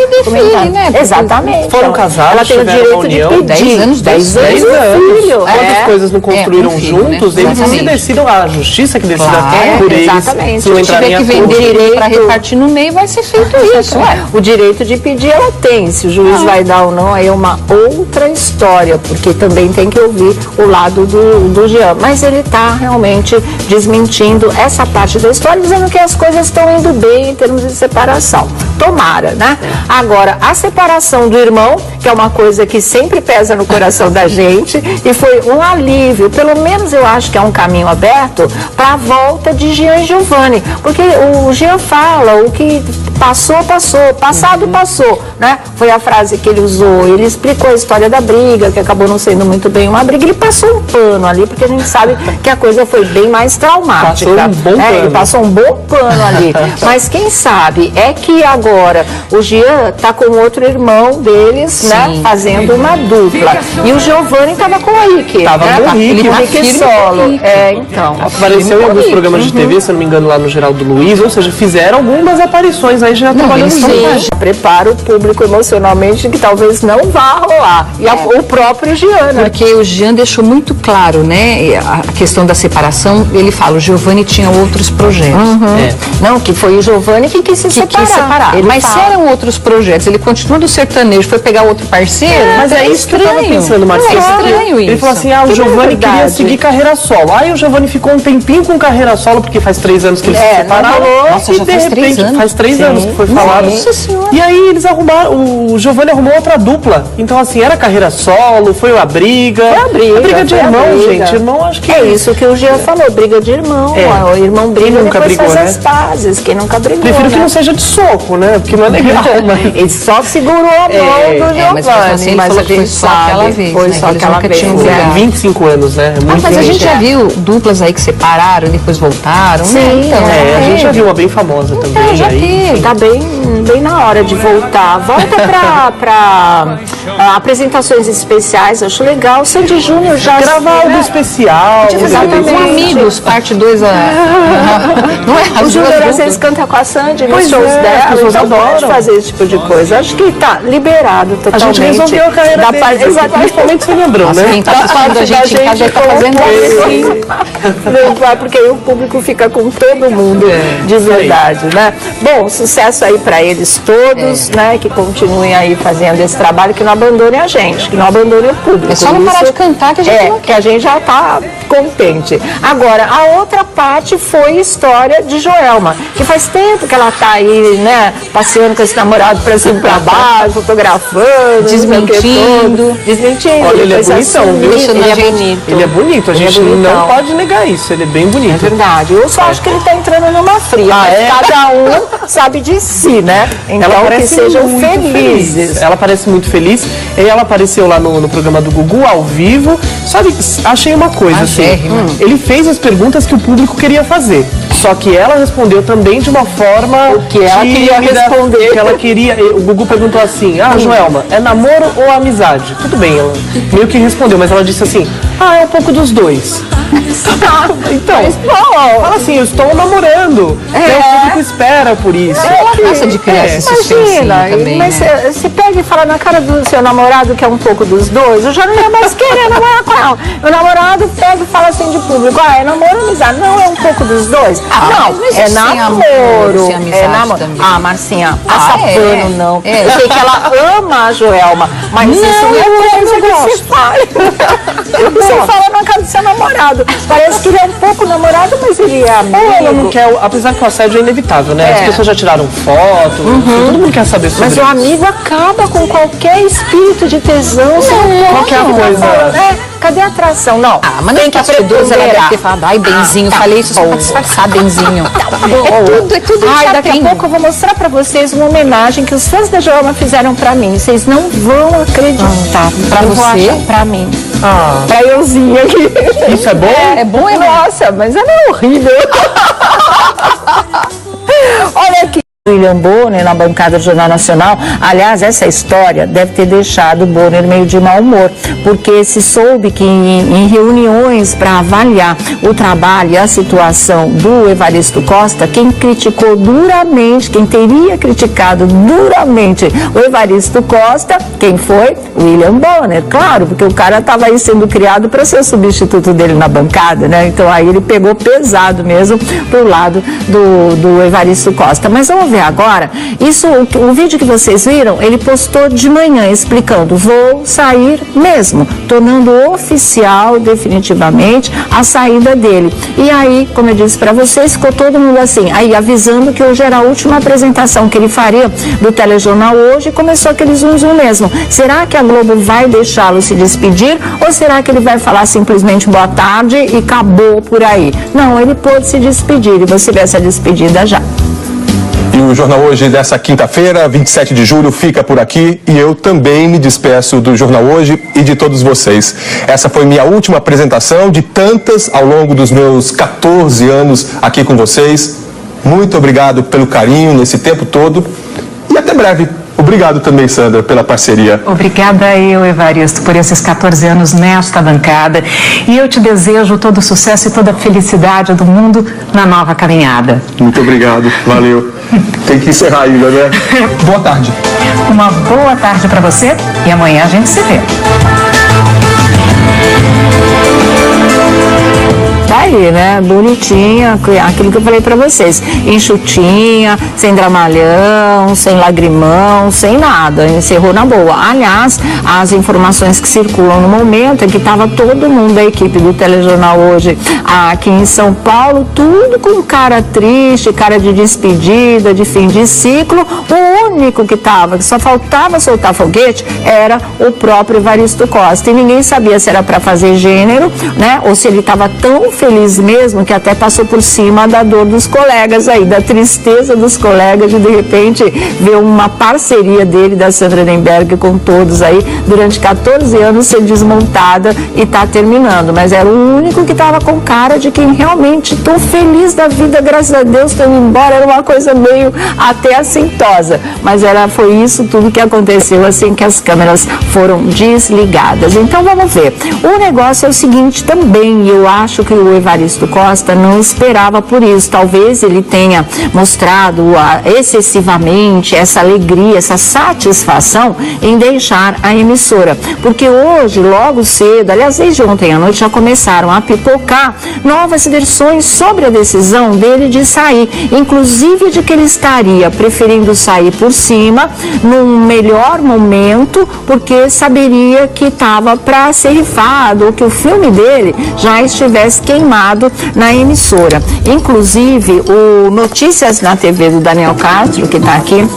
muito define, né? Exatamente. Foram casados, ela tem o direito de pedir 10 anos. 10 anos. Filho. Quantas coisas não construíram juntos, né? eles que decidam, a justiça que decida por eles. Exatamente. Se não tiver que vender para repartir no meio, vai ser feito isso. O direito de pedir ela tem. Se o juiz vai dar ou não, aí é uma outra história, porque também tem que ouvir o lado do Jean. Mas ele está realmente desmentindo essa parte da história, dizendo que as coisas estão indo bem em termos de separação. Tomara, né? Agora, a separação do irmão, que é uma coisa que sempre pesa no coração da gente, e foi um alívio, pelo menos eu acho que é um caminho aberto para a volta de Jean e Giovanni, porque o Jean fala, o que passou, passado passou, né? Foi a frase que ele usou, ele explicou a história da briga, que acabou não sendo muito bem uma briga, ele passou um pano ali, porque a gente sabe que a coisa foi bem mais traumática. Passou um bom pano. Ele passou um bom pano ali, mas quem sabe é que agora o Jean tá com outro irmão deles, né? Fazendo uma dupla. E o Giovanni tava com o Rick. Tava né? com o Rick solo. Então. Apareceu em alguns programas de TV, se eu não me engano, lá no Geraldo Luiz, ou seja, fizeram algumas aparições aí já trabalhando juntos. Prepara o público emocionalmente que talvez não vá rolar. E o próprio Jean, né? Porque o Jean deixou muito claro, né? A questão da separação, ele fala, o Giovanni tinha outros projetos. Não, que foi o Giovanni que quis se separar. Mas se eram outros projetos, ele continua do sertanejo, foi pegar outro parceiro, mas é isso que eu tava pensando, Marcelo. É estranho isso. Ele falou assim, o Giovanni queria seguir carreira solo. Aí o Giovanni ficou um tempinho com carreira solo, porque faz 3 anos que eles se separaram. Nossa, já faz 3 anos. Faz 3 anos. anos que foi falado. Nossa Senhora. E aí eles arrumaram, o Giovanni arrumou outra dupla. Então, assim, era carreira solo, foi a briga. Foi a briga de foi a irmão, briga. gente. Irmão, acho que... É isso que o Jean falou, briga de irmão. O irmão briga e nunca depois brigou, faz né? as pazes. Quem nunca brigou, Prefiro né? que não seja de soco, né? Porque não é legal. Mas... Ele só segurou a mão do Giovanni. mas assim, ele falou que foi só aquela vez, Foi né, só que eles aquela nunca vez. tinham Foi brigado. 25 anos, né? É muito Mas a gente tempo. já viu duplas aí que separaram e depois voltaram, né? Sim, Então, A gente já viu uma bem famosa também. já aí. teve. Tá bem na hora de voltar. Volta pra apresentações especiais, acho legal. O Sandy Júnior já... Gravar algo especial. Exatamente. Com Amigos, parte 2 Não é? O Júnior às vezes canta com a Sandy nos Pois shows é, dela, as pessoas então pode adoram. fazer esse tipo de coisa. Acho que tá liberado A totalmente. gente resolveu a carreira da deles, parte, exatamente. principalmente Sônia Abrão, né? Quem tá assistindo a gente em casa já tá fazendo isso. Não vai, porque aí o público fica com todo mundo de verdade, né? Bom, sucesso aí pra eles todos, né? Que continuem aí fazendo esse trabalho, que não abandonem a gente, que não abandonem o público. É só não parar de cantar que a gente não que a gente já tá contente. Agora, a outra parte foi história de Joelma, que faz tempo que ela tá aí, né? Passeando com esse namorado pra cima e pra baixo, fotografando, Desmentindo. Desmentindo. Olha, ele é depois bonitão, viu? assumindo. Ele é Gente, bonito. Ele é bonito, a Ele é gente não bonitão. pode negar isso, ele é bem bonito. É verdade. Eu só acho que ele tá entrando numa fria. Mas cada um sabe de si, né? Então que parece sejam muito felizes. Ela parece muito feliz. E ela apareceu lá no programa do Gugu, ao vivo. Sabe, achei uma coisa assim. Ele fez as perguntas que o público queria fazer. Só que ela respondeu também de uma forma O que ela queria responder. Que ela queria. O Gugu perguntou assim: Joelma, é namoro ou amizade? Tudo bem, ela meio que respondeu, mas ela disse assim: é um pouco dos dois. Então, fala assim, eu estou namorando. O público espera por isso. Ela gosta de criar esse suspensinho também, mas né? você pega e fala na cara do seu namorado que é um pouco dos dois, eu já não ia mais querer namorar com ela. Meu namorado pega e fala assim de público, é namoro ou amizade? Não, é um pouco dos dois? Não, mas é sem amor, namoro. sem amizade É namoro. também. Marcinha, passa é? pano não. É. Eu sei que ela ama a Joelma, mas isso não é coisa que você fala. Você fala na cara do seu namorado. Parece que ele é um pouco namorado, mas ele é amigo. Ou ela não quer, apesar que o assédio é inevitável, né? As pessoas já tiraram foto, todo mundo quer saber sobre Mas isso. o amigo acaba com qualquer espírito de tesão. Qualquer coisa. Cadê a atração? Não. Mas tem que a produção ela deve ter falado, ai, benzinho, falei isso só pra disfarçar, benzinho. É tudo Daqui a pouco eu vou mostrar pra vocês uma homenagem que os fãs da Joelma fizeram pra mim. Vocês não vão acreditar. Pra Eu vou você? achar pra mim. Pra euzinha aqui. Isso é bom? É bom, é ruim? Nossa, mas ela é horrível. Olha aqui. William Bonner na bancada do Jornal Nacional. Aliás, essa história deve ter deixado o Bonner meio de mau humor, porque se soube que em reuniões para avaliar o trabalho e a situação do Evaristo Costa, quem criticou duramente, quem teria criticado duramente o Evaristo Costa, quem foi? William Bonner, claro, porque o cara estava aí sendo criado para ser o substituto dele na bancada, né? Então aí ele pegou pesado mesmo pro lado do Evaristo Costa. Mas vamos ver agora, o vídeo que vocês viram, ele postou de manhã explicando, vou sair mesmo, tornando oficial definitivamente a saída dele. E aí, como eu disse para vocês, ficou todo mundo assim, aí avisando que hoje era a última apresentação que ele faria do telejornal hoje, e começou aquele zum mesmo. Será que a Globo vai deixá-lo se despedir ou será que ele vai falar simplesmente boa tarde e acabou por aí? Não, ele pôde se despedir e você vê essa despedida já. E o Jornal Hoje dessa quinta-feira, 27 de julho, fica por aqui e eu também me despeço do Jornal Hoje e de todos vocês. Essa foi minha última apresentação de tantas ao longo dos meus 14 anos aqui com vocês. Muito obrigado pelo carinho nesse tempo todo e até breve. Obrigado também, Sandra, pela parceria. Obrigada eu, Evaristo, por esses 14 anos nesta bancada. E eu te desejo todo o sucesso e toda a felicidade do mundo na nova caminhada. Muito obrigado, valeu. Tem que encerrar ainda, né? Boa tarde. Uma boa tarde para você e amanhã a gente se vê. aí, né? Bonitinha, aquilo que eu falei pra vocês. Enxutinha, sem dramalhão, sem lagrimão, sem nada. Encerrou na boa. Aliás, as informações que circulam no momento é que estava todo mundo da equipe do Telejornal Hoje aqui em São Paulo, tudo com cara triste, cara de despedida, de fim de ciclo. O único que só faltava soltar foguete, era o próprio Evaristo Costa. E ninguém sabia se era para fazer gênero, né? Ou se ele estava tão feliz mesmo que até passou por cima da dor dos colegas aí, da tristeza dos colegas de repente ver uma parceria dele, da Sandra Nemberg, com todos aí, durante 14 anos ser desmontada e tá terminando. Mas era o único que estava com cara de quem realmente tô feliz da vida, graças a Deus, tô indo embora. Era uma coisa meio até assintosa, mas foi isso tudo que aconteceu assim que as câmeras foram desligadas. Então vamos ver. O negócio é o seguinte também, eu acho que o Evaristo Costa não esperava por isso. Talvez ele tenha mostrado excessivamente essa alegria, essa satisfação em deixar a emissora. Porque hoje, logo cedo, aliás, desde ontem à noite, já começaram a pipocar novas versões sobre a decisão dele de sair, inclusive de que ele estaria preferindo sair por cima, num melhor momento, porque saberia que estava para ser rifado, ou que o filme dele já estivesse queimado na emissora. Inclusive, o Notícias na TV do Daniel Castro, que está aqui,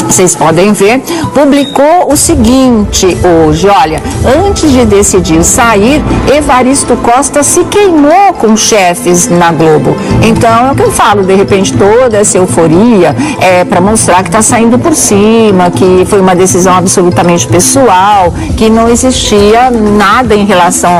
vocês podem ver, publicou o seguinte hoje: olha, antes de decidir sair, Evaristo Costa se queimou com chefes na Globo. Então, é o que eu falo, de repente toda essa euforia é para mostrar que está saindo por cima, que foi uma decisão absolutamente pessoal, que não existia nada em relação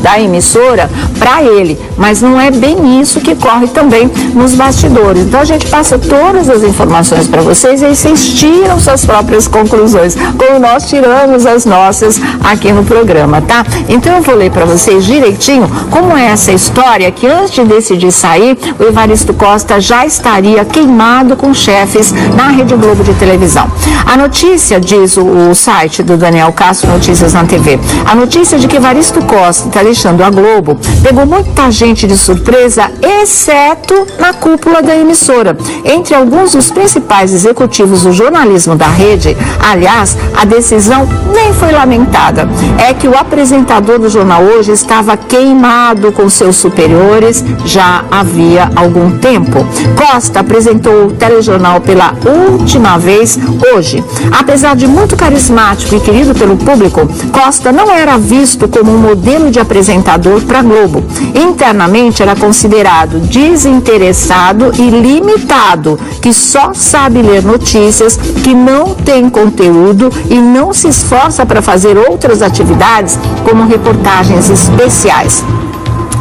da emissora para ele. Mas não é bem isso que corre também nos bastidores. Então a gente passa todas as informações para vocês e aí vocês tiram suas próprias conclusões, como nós tiramos as nossas aqui no programa, tá? Então eu vou ler para vocês direitinho como é essa história, que antes de decidir sair, o Evaristo Costa já estaria queimado com chefes na Rede Globo de televisão. A notícia, diz o site do Daniel Castro, Notícias na TV, a notícia de que Evaristo Costa está deixando a Globo pegou muita gente de surpresa, exceto na cúpula da emissora. Entre alguns dos principais executivos do jornalismo da rede, aliás, a decisão nem foi lamentada. É que o apresentador do Jornal Hoje estava queimado com seus superiores já havia algum tempo. Costa apresentou o telejornal pela última vez hoje. Apesar de muito carismático e querido pelo público, Costa não era visto como um modelo de apresentador para a Globo. Internamente era considerado desinteressado e limitado, que só sabe ler notícias, que não tem conteúdo e não se esforça para fazer outras atividades como reportagens especiais.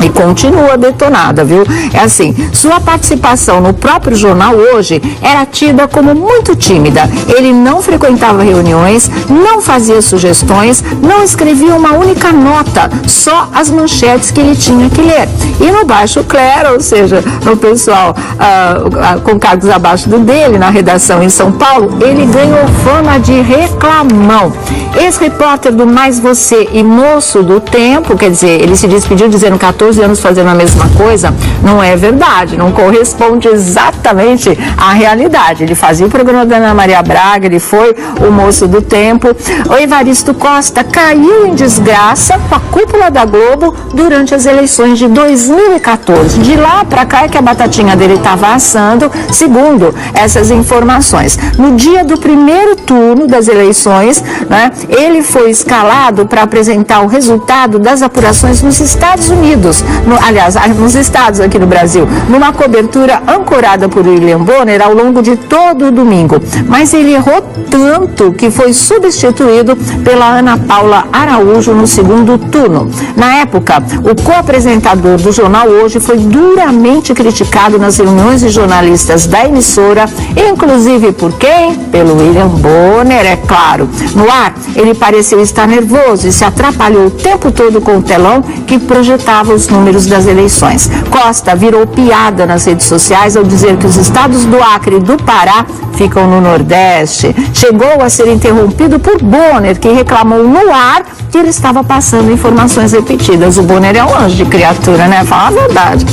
E continua detonada, viu? É assim, sua participação no próprio Jornal Hoje era tida como muito tímida. Ele não frequentava reuniões, não fazia sugestões, não escrevia uma única nota, só as manchetes que ele tinha que ler. E no baixo clero, ou seja, no pessoal com cargos abaixo do dele, na redação em São Paulo, ele ganhou fama de reclamão. Ex-repórter do Mais Você e moço do Tempo, quer dizer, ele se despediu dizendo 14 anos fazendo a mesma coisa, não é verdade, não corresponde exatamente à realidade. Ele fazia o programa da Ana Maria Braga, ele foi o moço do tempo. O Evaristo Costa caiu em desgraça com a cúpula da Globo durante as eleições de 2014. De lá para cá é que a batatinha dele estava assando, segundo essas informações. No dia do primeiro turno das eleições, né, ele foi escalado para apresentar o resultado das apurações nos Estados Unidos. Aliás, nos estados aqui no Brasil, numa cobertura ancorada por William Bonner ao longo de todo o domingo. Mas ele errou tanto que foi substituído pela Ana Paula Araújo no segundo turno. Na época, o co-apresentador do Jornal Hoje foi duramente criticado nas reuniões de jornalistas da emissora, inclusive por quem? Pelo William Bonner, é claro. No ar, ele pareceu estar nervoso e se atrapalhou o tempo todo com o telão que projetava os os números das eleições. Costa virou piada nas redes sociais ao dizer que os estados do Acre e do Pará ficam no Nordeste. Chegou a ser interrompido por Bonner, que reclamou no ar que ele estava passando informações repetidas. O Bonner é um anjo de criatura, né? Fala a verdade.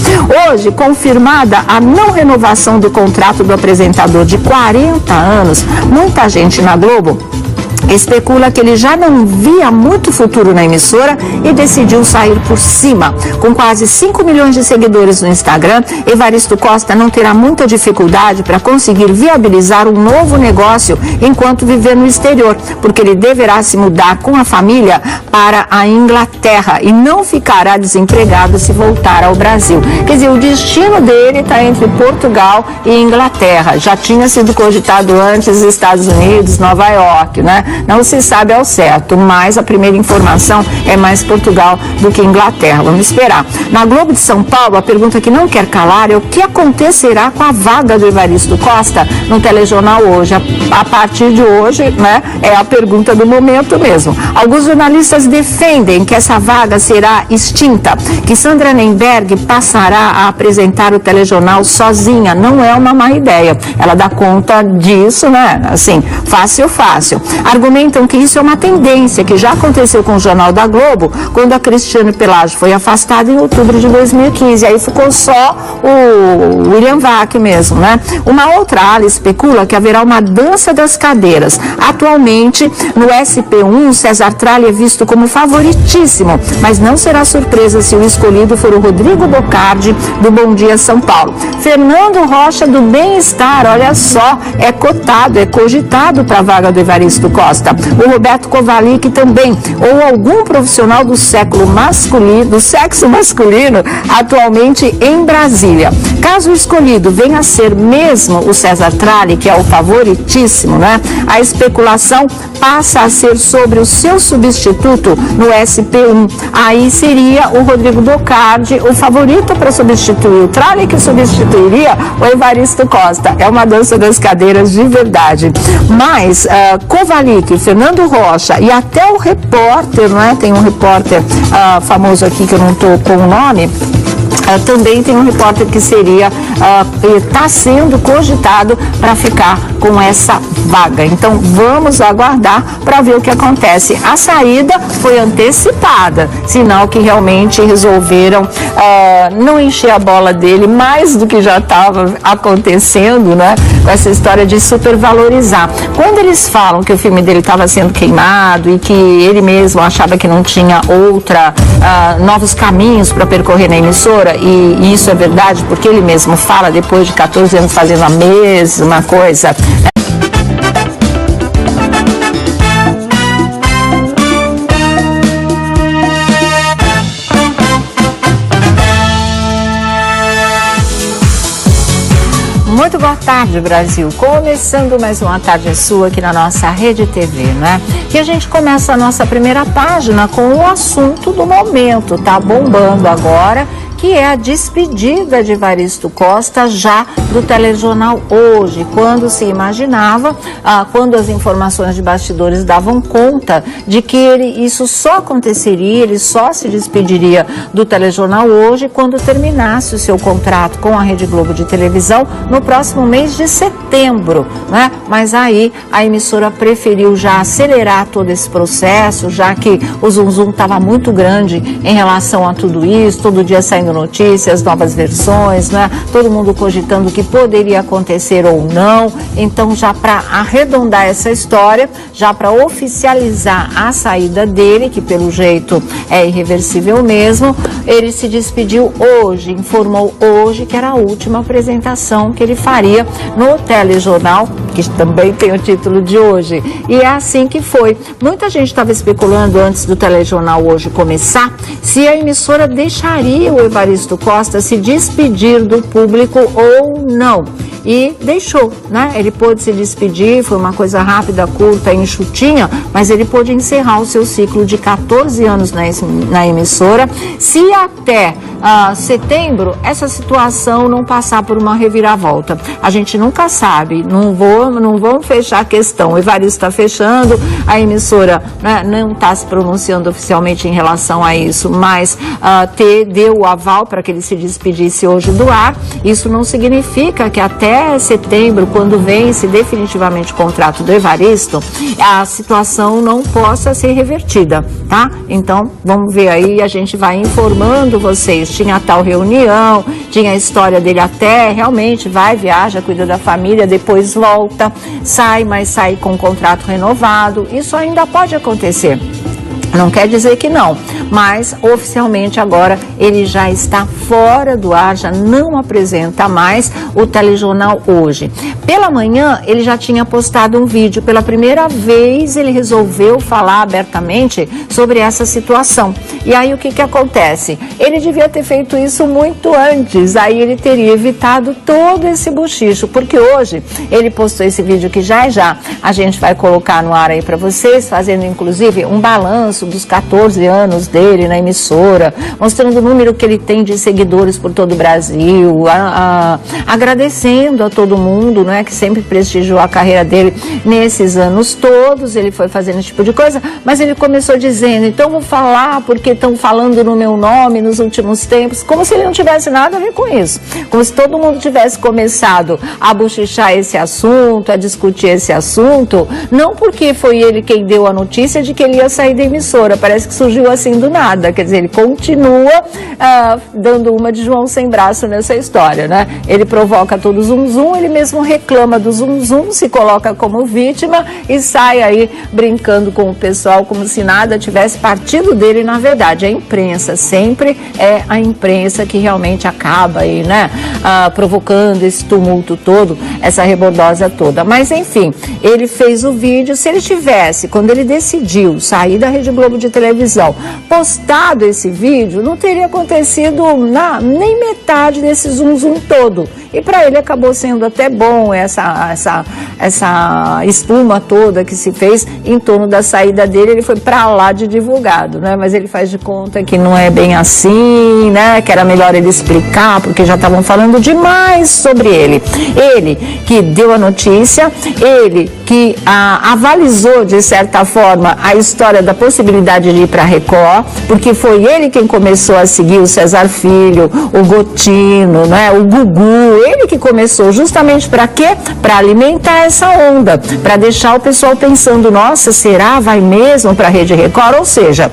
Hoje, confirmada a não renovação do contrato do apresentador de 40 anos, muita gente na Globo especula que ele já não via muito futuro na emissora e decidiu sair por cima. Com quase 5 milhões de seguidores no Instagram, Evaristo Costa não terá muita dificuldade para conseguir viabilizar um novo negócio enquanto viver no exterior, porque ele deverá se mudar com a família para a Inglaterra e não ficará desempregado se voltar ao Brasil. Quer dizer, o destino dele está entre Portugal e Inglaterra. Já tinha sido cogitado antes Estados Unidos, Nova York, né? Não se sabe ao certo, mas a primeira informação é mais Portugal do que Inglaterra. Vamos esperar. Na Globo de São Paulo, a pergunta que não quer calar é o que acontecerá com a vaga do Evaristo Costa no telejornal hoje. A partir de hoje, né, é a pergunta do momento mesmo. Alguns jornalistas defendem que essa vaga será extinta, que Sandra Nemberg passará a apresentar o telejornal sozinha. Não é uma má ideia. Ela dá conta disso, né? Assim, fácil. Argumentam que isso é uma tendência que já aconteceu com o Jornal da Globo, quando a Cristiane Pelágio foi afastada em outubro de 2015. Aí ficou só o William Vac mesmo, né? Uma outra ala especula que haverá uma dança das cadeiras. Atualmente, no SP1, César Tralli é visto como favoritíssimo, mas não será surpresa se o escolhido for o Rodrigo Bocardi, do Bom Dia São Paulo. Fernando Rocha, do Bem-Estar, olha só, é cotado, é cogitado para a vaga do Evaristo Costa. O Roberto Kovalik também, ou algum profissional do sexo masculino, atualmente em Brasília. Caso o escolhido venha a ser mesmo o César Tralli, que é o favoritíssimo, né? A especulação passa a ser sobre o seu substituto no SP1. Aí seria o Rodrigo Bocardi, o favorito para substituir o Tralli, que substituiria o Evaristo Costa. É uma dança das cadeiras de verdade. Mas Kovalik, Fernando Rocha e até o repórter, né? Tem um repórter famoso aqui que eu não estou com o nome. Também tem um repórter que está sendo cogitado para ficar com essa vaga. Então vamos aguardar para ver o que acontece. A saída foi antecipada, sinal que realmente resolveram não encher a bola dele mais do que já estava acontecendo, né? Com essa história de supervalorizar. Quando eles falam que o filme dele estava sendo queimado e que ele mesmo achava que não tinha novos caminhos para percorrer na emissora, e isso é verdade porque ele mesmo fala depois de 14 anos fazendo a mesma coisa. Muito boa tarde, Brasil. Começando mais uma tarde sua aqui na nossa Rede TV, né? E a gente começa a nossa primeira página com o assunto do momento. Tá bombando agora, que é a despedida de Evaristo Costa já do telejornal Hoje, quando se imaginava, quando as informações de bastidores davam conta de que isso só aconteceria, ele só se despediria do telejornal Hoje quando terminasse o seu contrato com a Rede Globo de televisão no próximo mês de setembro, né? Mas aí a emissora preferiu já acelerar todo esse processo, já que o zum estava muito grande em relação a tudo isso, todo dia saindo notícias, novas versões, né? Todo mundo cogitando o que poderia acontecer ou não. Então, já para arredondar essa história, já para oficializar a saída dele, que pelo jeito é irreversível mesmo, ele se despediu hoje, informou hoje que era a última apresentação que ele faria no telejornal, que também tem o título de Hoje. E é assim que foi. Muita gente estava especulando antes do telejornal Hoje começar se a emissora deixaria o Evaristo Costa se despedir do público ou não. e deixou, né? Ele pôde se despedir, foi uma coisa rápida, curta, enxutinha, mas ele pôde encerrar o seu ciclo de 14 anos na emissora. Se até setembro essa situação não passar por uma reviravolta, a gente nunca sabe, não vão fechar a questão. O Evaristo está fechando, a emissora, né, não está se pronunciando oficialmente em relação a isso, mas deu o aval para que ele se despedisse hoje do ar. Isso não significa que até setembro, quando vence definitivamente o contrato do Evaristo, a situação não possa ser revertida, tá? Então, vamos ver aí, a gente vai informando vocês. Tinha tal reunião, tinha a história dele até, realmente vai, viaja, cuida da família, depois volta, sai, mas sai com o contrato renovado. Isso ainda pode acontecer. Não quer dizer que não, mas oficialmente agora ele já está fora do ar, já não apresenta mais o telejornal Hoje. Pela manhã ele já tinha postado um vídeo, pela primeira vez ele resolveu falar abertamente sobre essa situação. E aí o que acontece? Ele devia ter feito isso muito antes, aí ele teria evitado todo esse bochicho, porque hoje ele postou esse vídeo que já a gente vai colocar no ar aí para vocês, fazendo inclusive um balanço dos 14 anos dele na emissora, mostrando o número que ele tem de seguidores por todo o Brasil, agradecendo a todo mundo, não é, que sempre prestigiou a carreira dele nesses anos todos. Ele foi fazendo esse tipo de coisa, mas ele começou dizendo, então vou falar porque estão falando no meu nome nos últimos tempos, como se ele não tivesse nada a ver com isso, como se todo mundo tivesse começado a bochichar esse assunto, a discutir esse assunto, não porque foi ele quem deu a notícia de que ele ia sair da emissora. Parece que surgiu assim do nada, quer dizer, ele continua dando uma de João sem braço nessa história, né? Ele provoca todo o zum-zum, ele mesmo reclama do zum-zum, se coloca como vítima e sai aí brincando com o pessoal como se nada tivesse partido dele. Na verdade, a imprensa, sempre é a imprensa que realmente acaba aí, né? Provocando esse tumulto todo, essa rebordosa toda. Mas enfim, ele fez o vídeo. Se ele tivesse, quando ele decidiu sair da Rede Globo de televisão, postado esse vídeo, não teria acontecido nem metade desse zum-zum todo. E para ele acabou sendo até bom essa espuma toda que se fez em torno da saída dele. Ele foi para lá de divulgado, né? Mas ele faz de conta que não é bem assim, né? Que era melhor ele explicar, porque já estavam falando demais sobre ele. Ele que deu a notícia, ele que avalizou, de certa forma, a história da possibilidade de ir para a Record, porque foi ele quem começou a seguir o César Filho, o Gotino, né? O Gugu. Ele que começou justamente para quê? Para alimentar essa onda, para deixar o pessoal pensando, nossa, será? Vai mesmo para a Rede Record? Ou seja,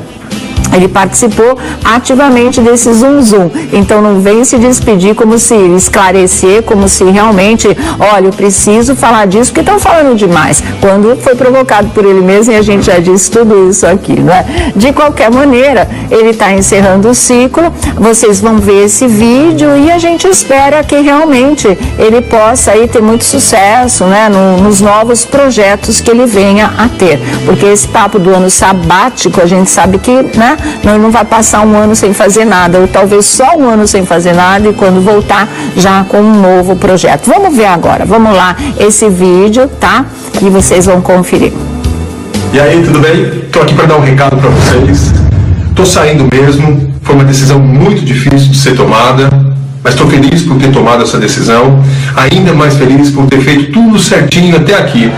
ele participou ativamente desse zum-zum. Então não vem se despedir como se esclarecer, como se realmente, olha, eu preciso falar disso, porque estão falando demais. Quando foi provocado por ele mesmo, e a gente já disse tudo isso aqui, não é? De qualquer maneira, ele está encerrando o ciclo, vocês vão ver esse vídeo e a gente espera que realmente ele possa aí ter muito sucesso, né, nos novos projetos que ele venha a ter. Porque esse papo do ano sabático, a gente sabe que, né, não vai passar um ano sem fazer nada, ou talvez só um ano sem fazer nada, e quando voltar já com um novo projeto. Vamos ver agora, vamos lá, esse vídeo, tá? E vocês vão conferir. E aí, tudo bem? Tô aqui para dar um recado para vocês. Tô saindo mesmo, foi uma decisão muito difícil de ser tomada, mas estou feliz por ter tomado essa decisão, ainda mais feliz por ter feito tudo certinho até aqui.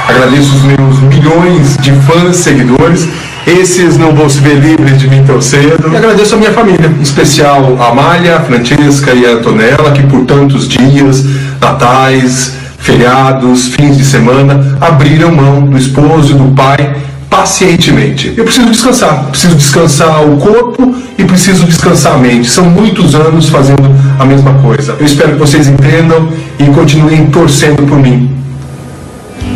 Agradeço os meus milhões de fãs, seguidores. Esses não vão se ver livres de mim tão cedo. E agradeço a minha família, em especial a Amália, a Francesca e a Antonella, que por tantos dias, natais, feriados, fins de semana, abriram mão do esposo e do pai pacientemente. Eu preciso descansar o corpo e preciso descansar a mente. São muitos anos fazendo a mesma coisa. Eu espero que vocês entendam e continuem torcendo por mim.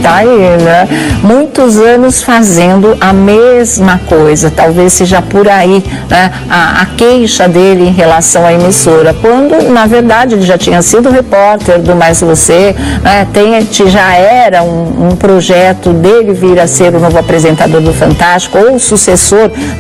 Tá aí, né? Muitos anos fazendo a mesma coisa, talvez seja por aí, né, a queixa dele em relação à emissora, quando na verdade ele já tinha sido repórter do Mais Você, né, já era um projeto dele vir a ser o novo apresentador do Fantástico ou o sucessor do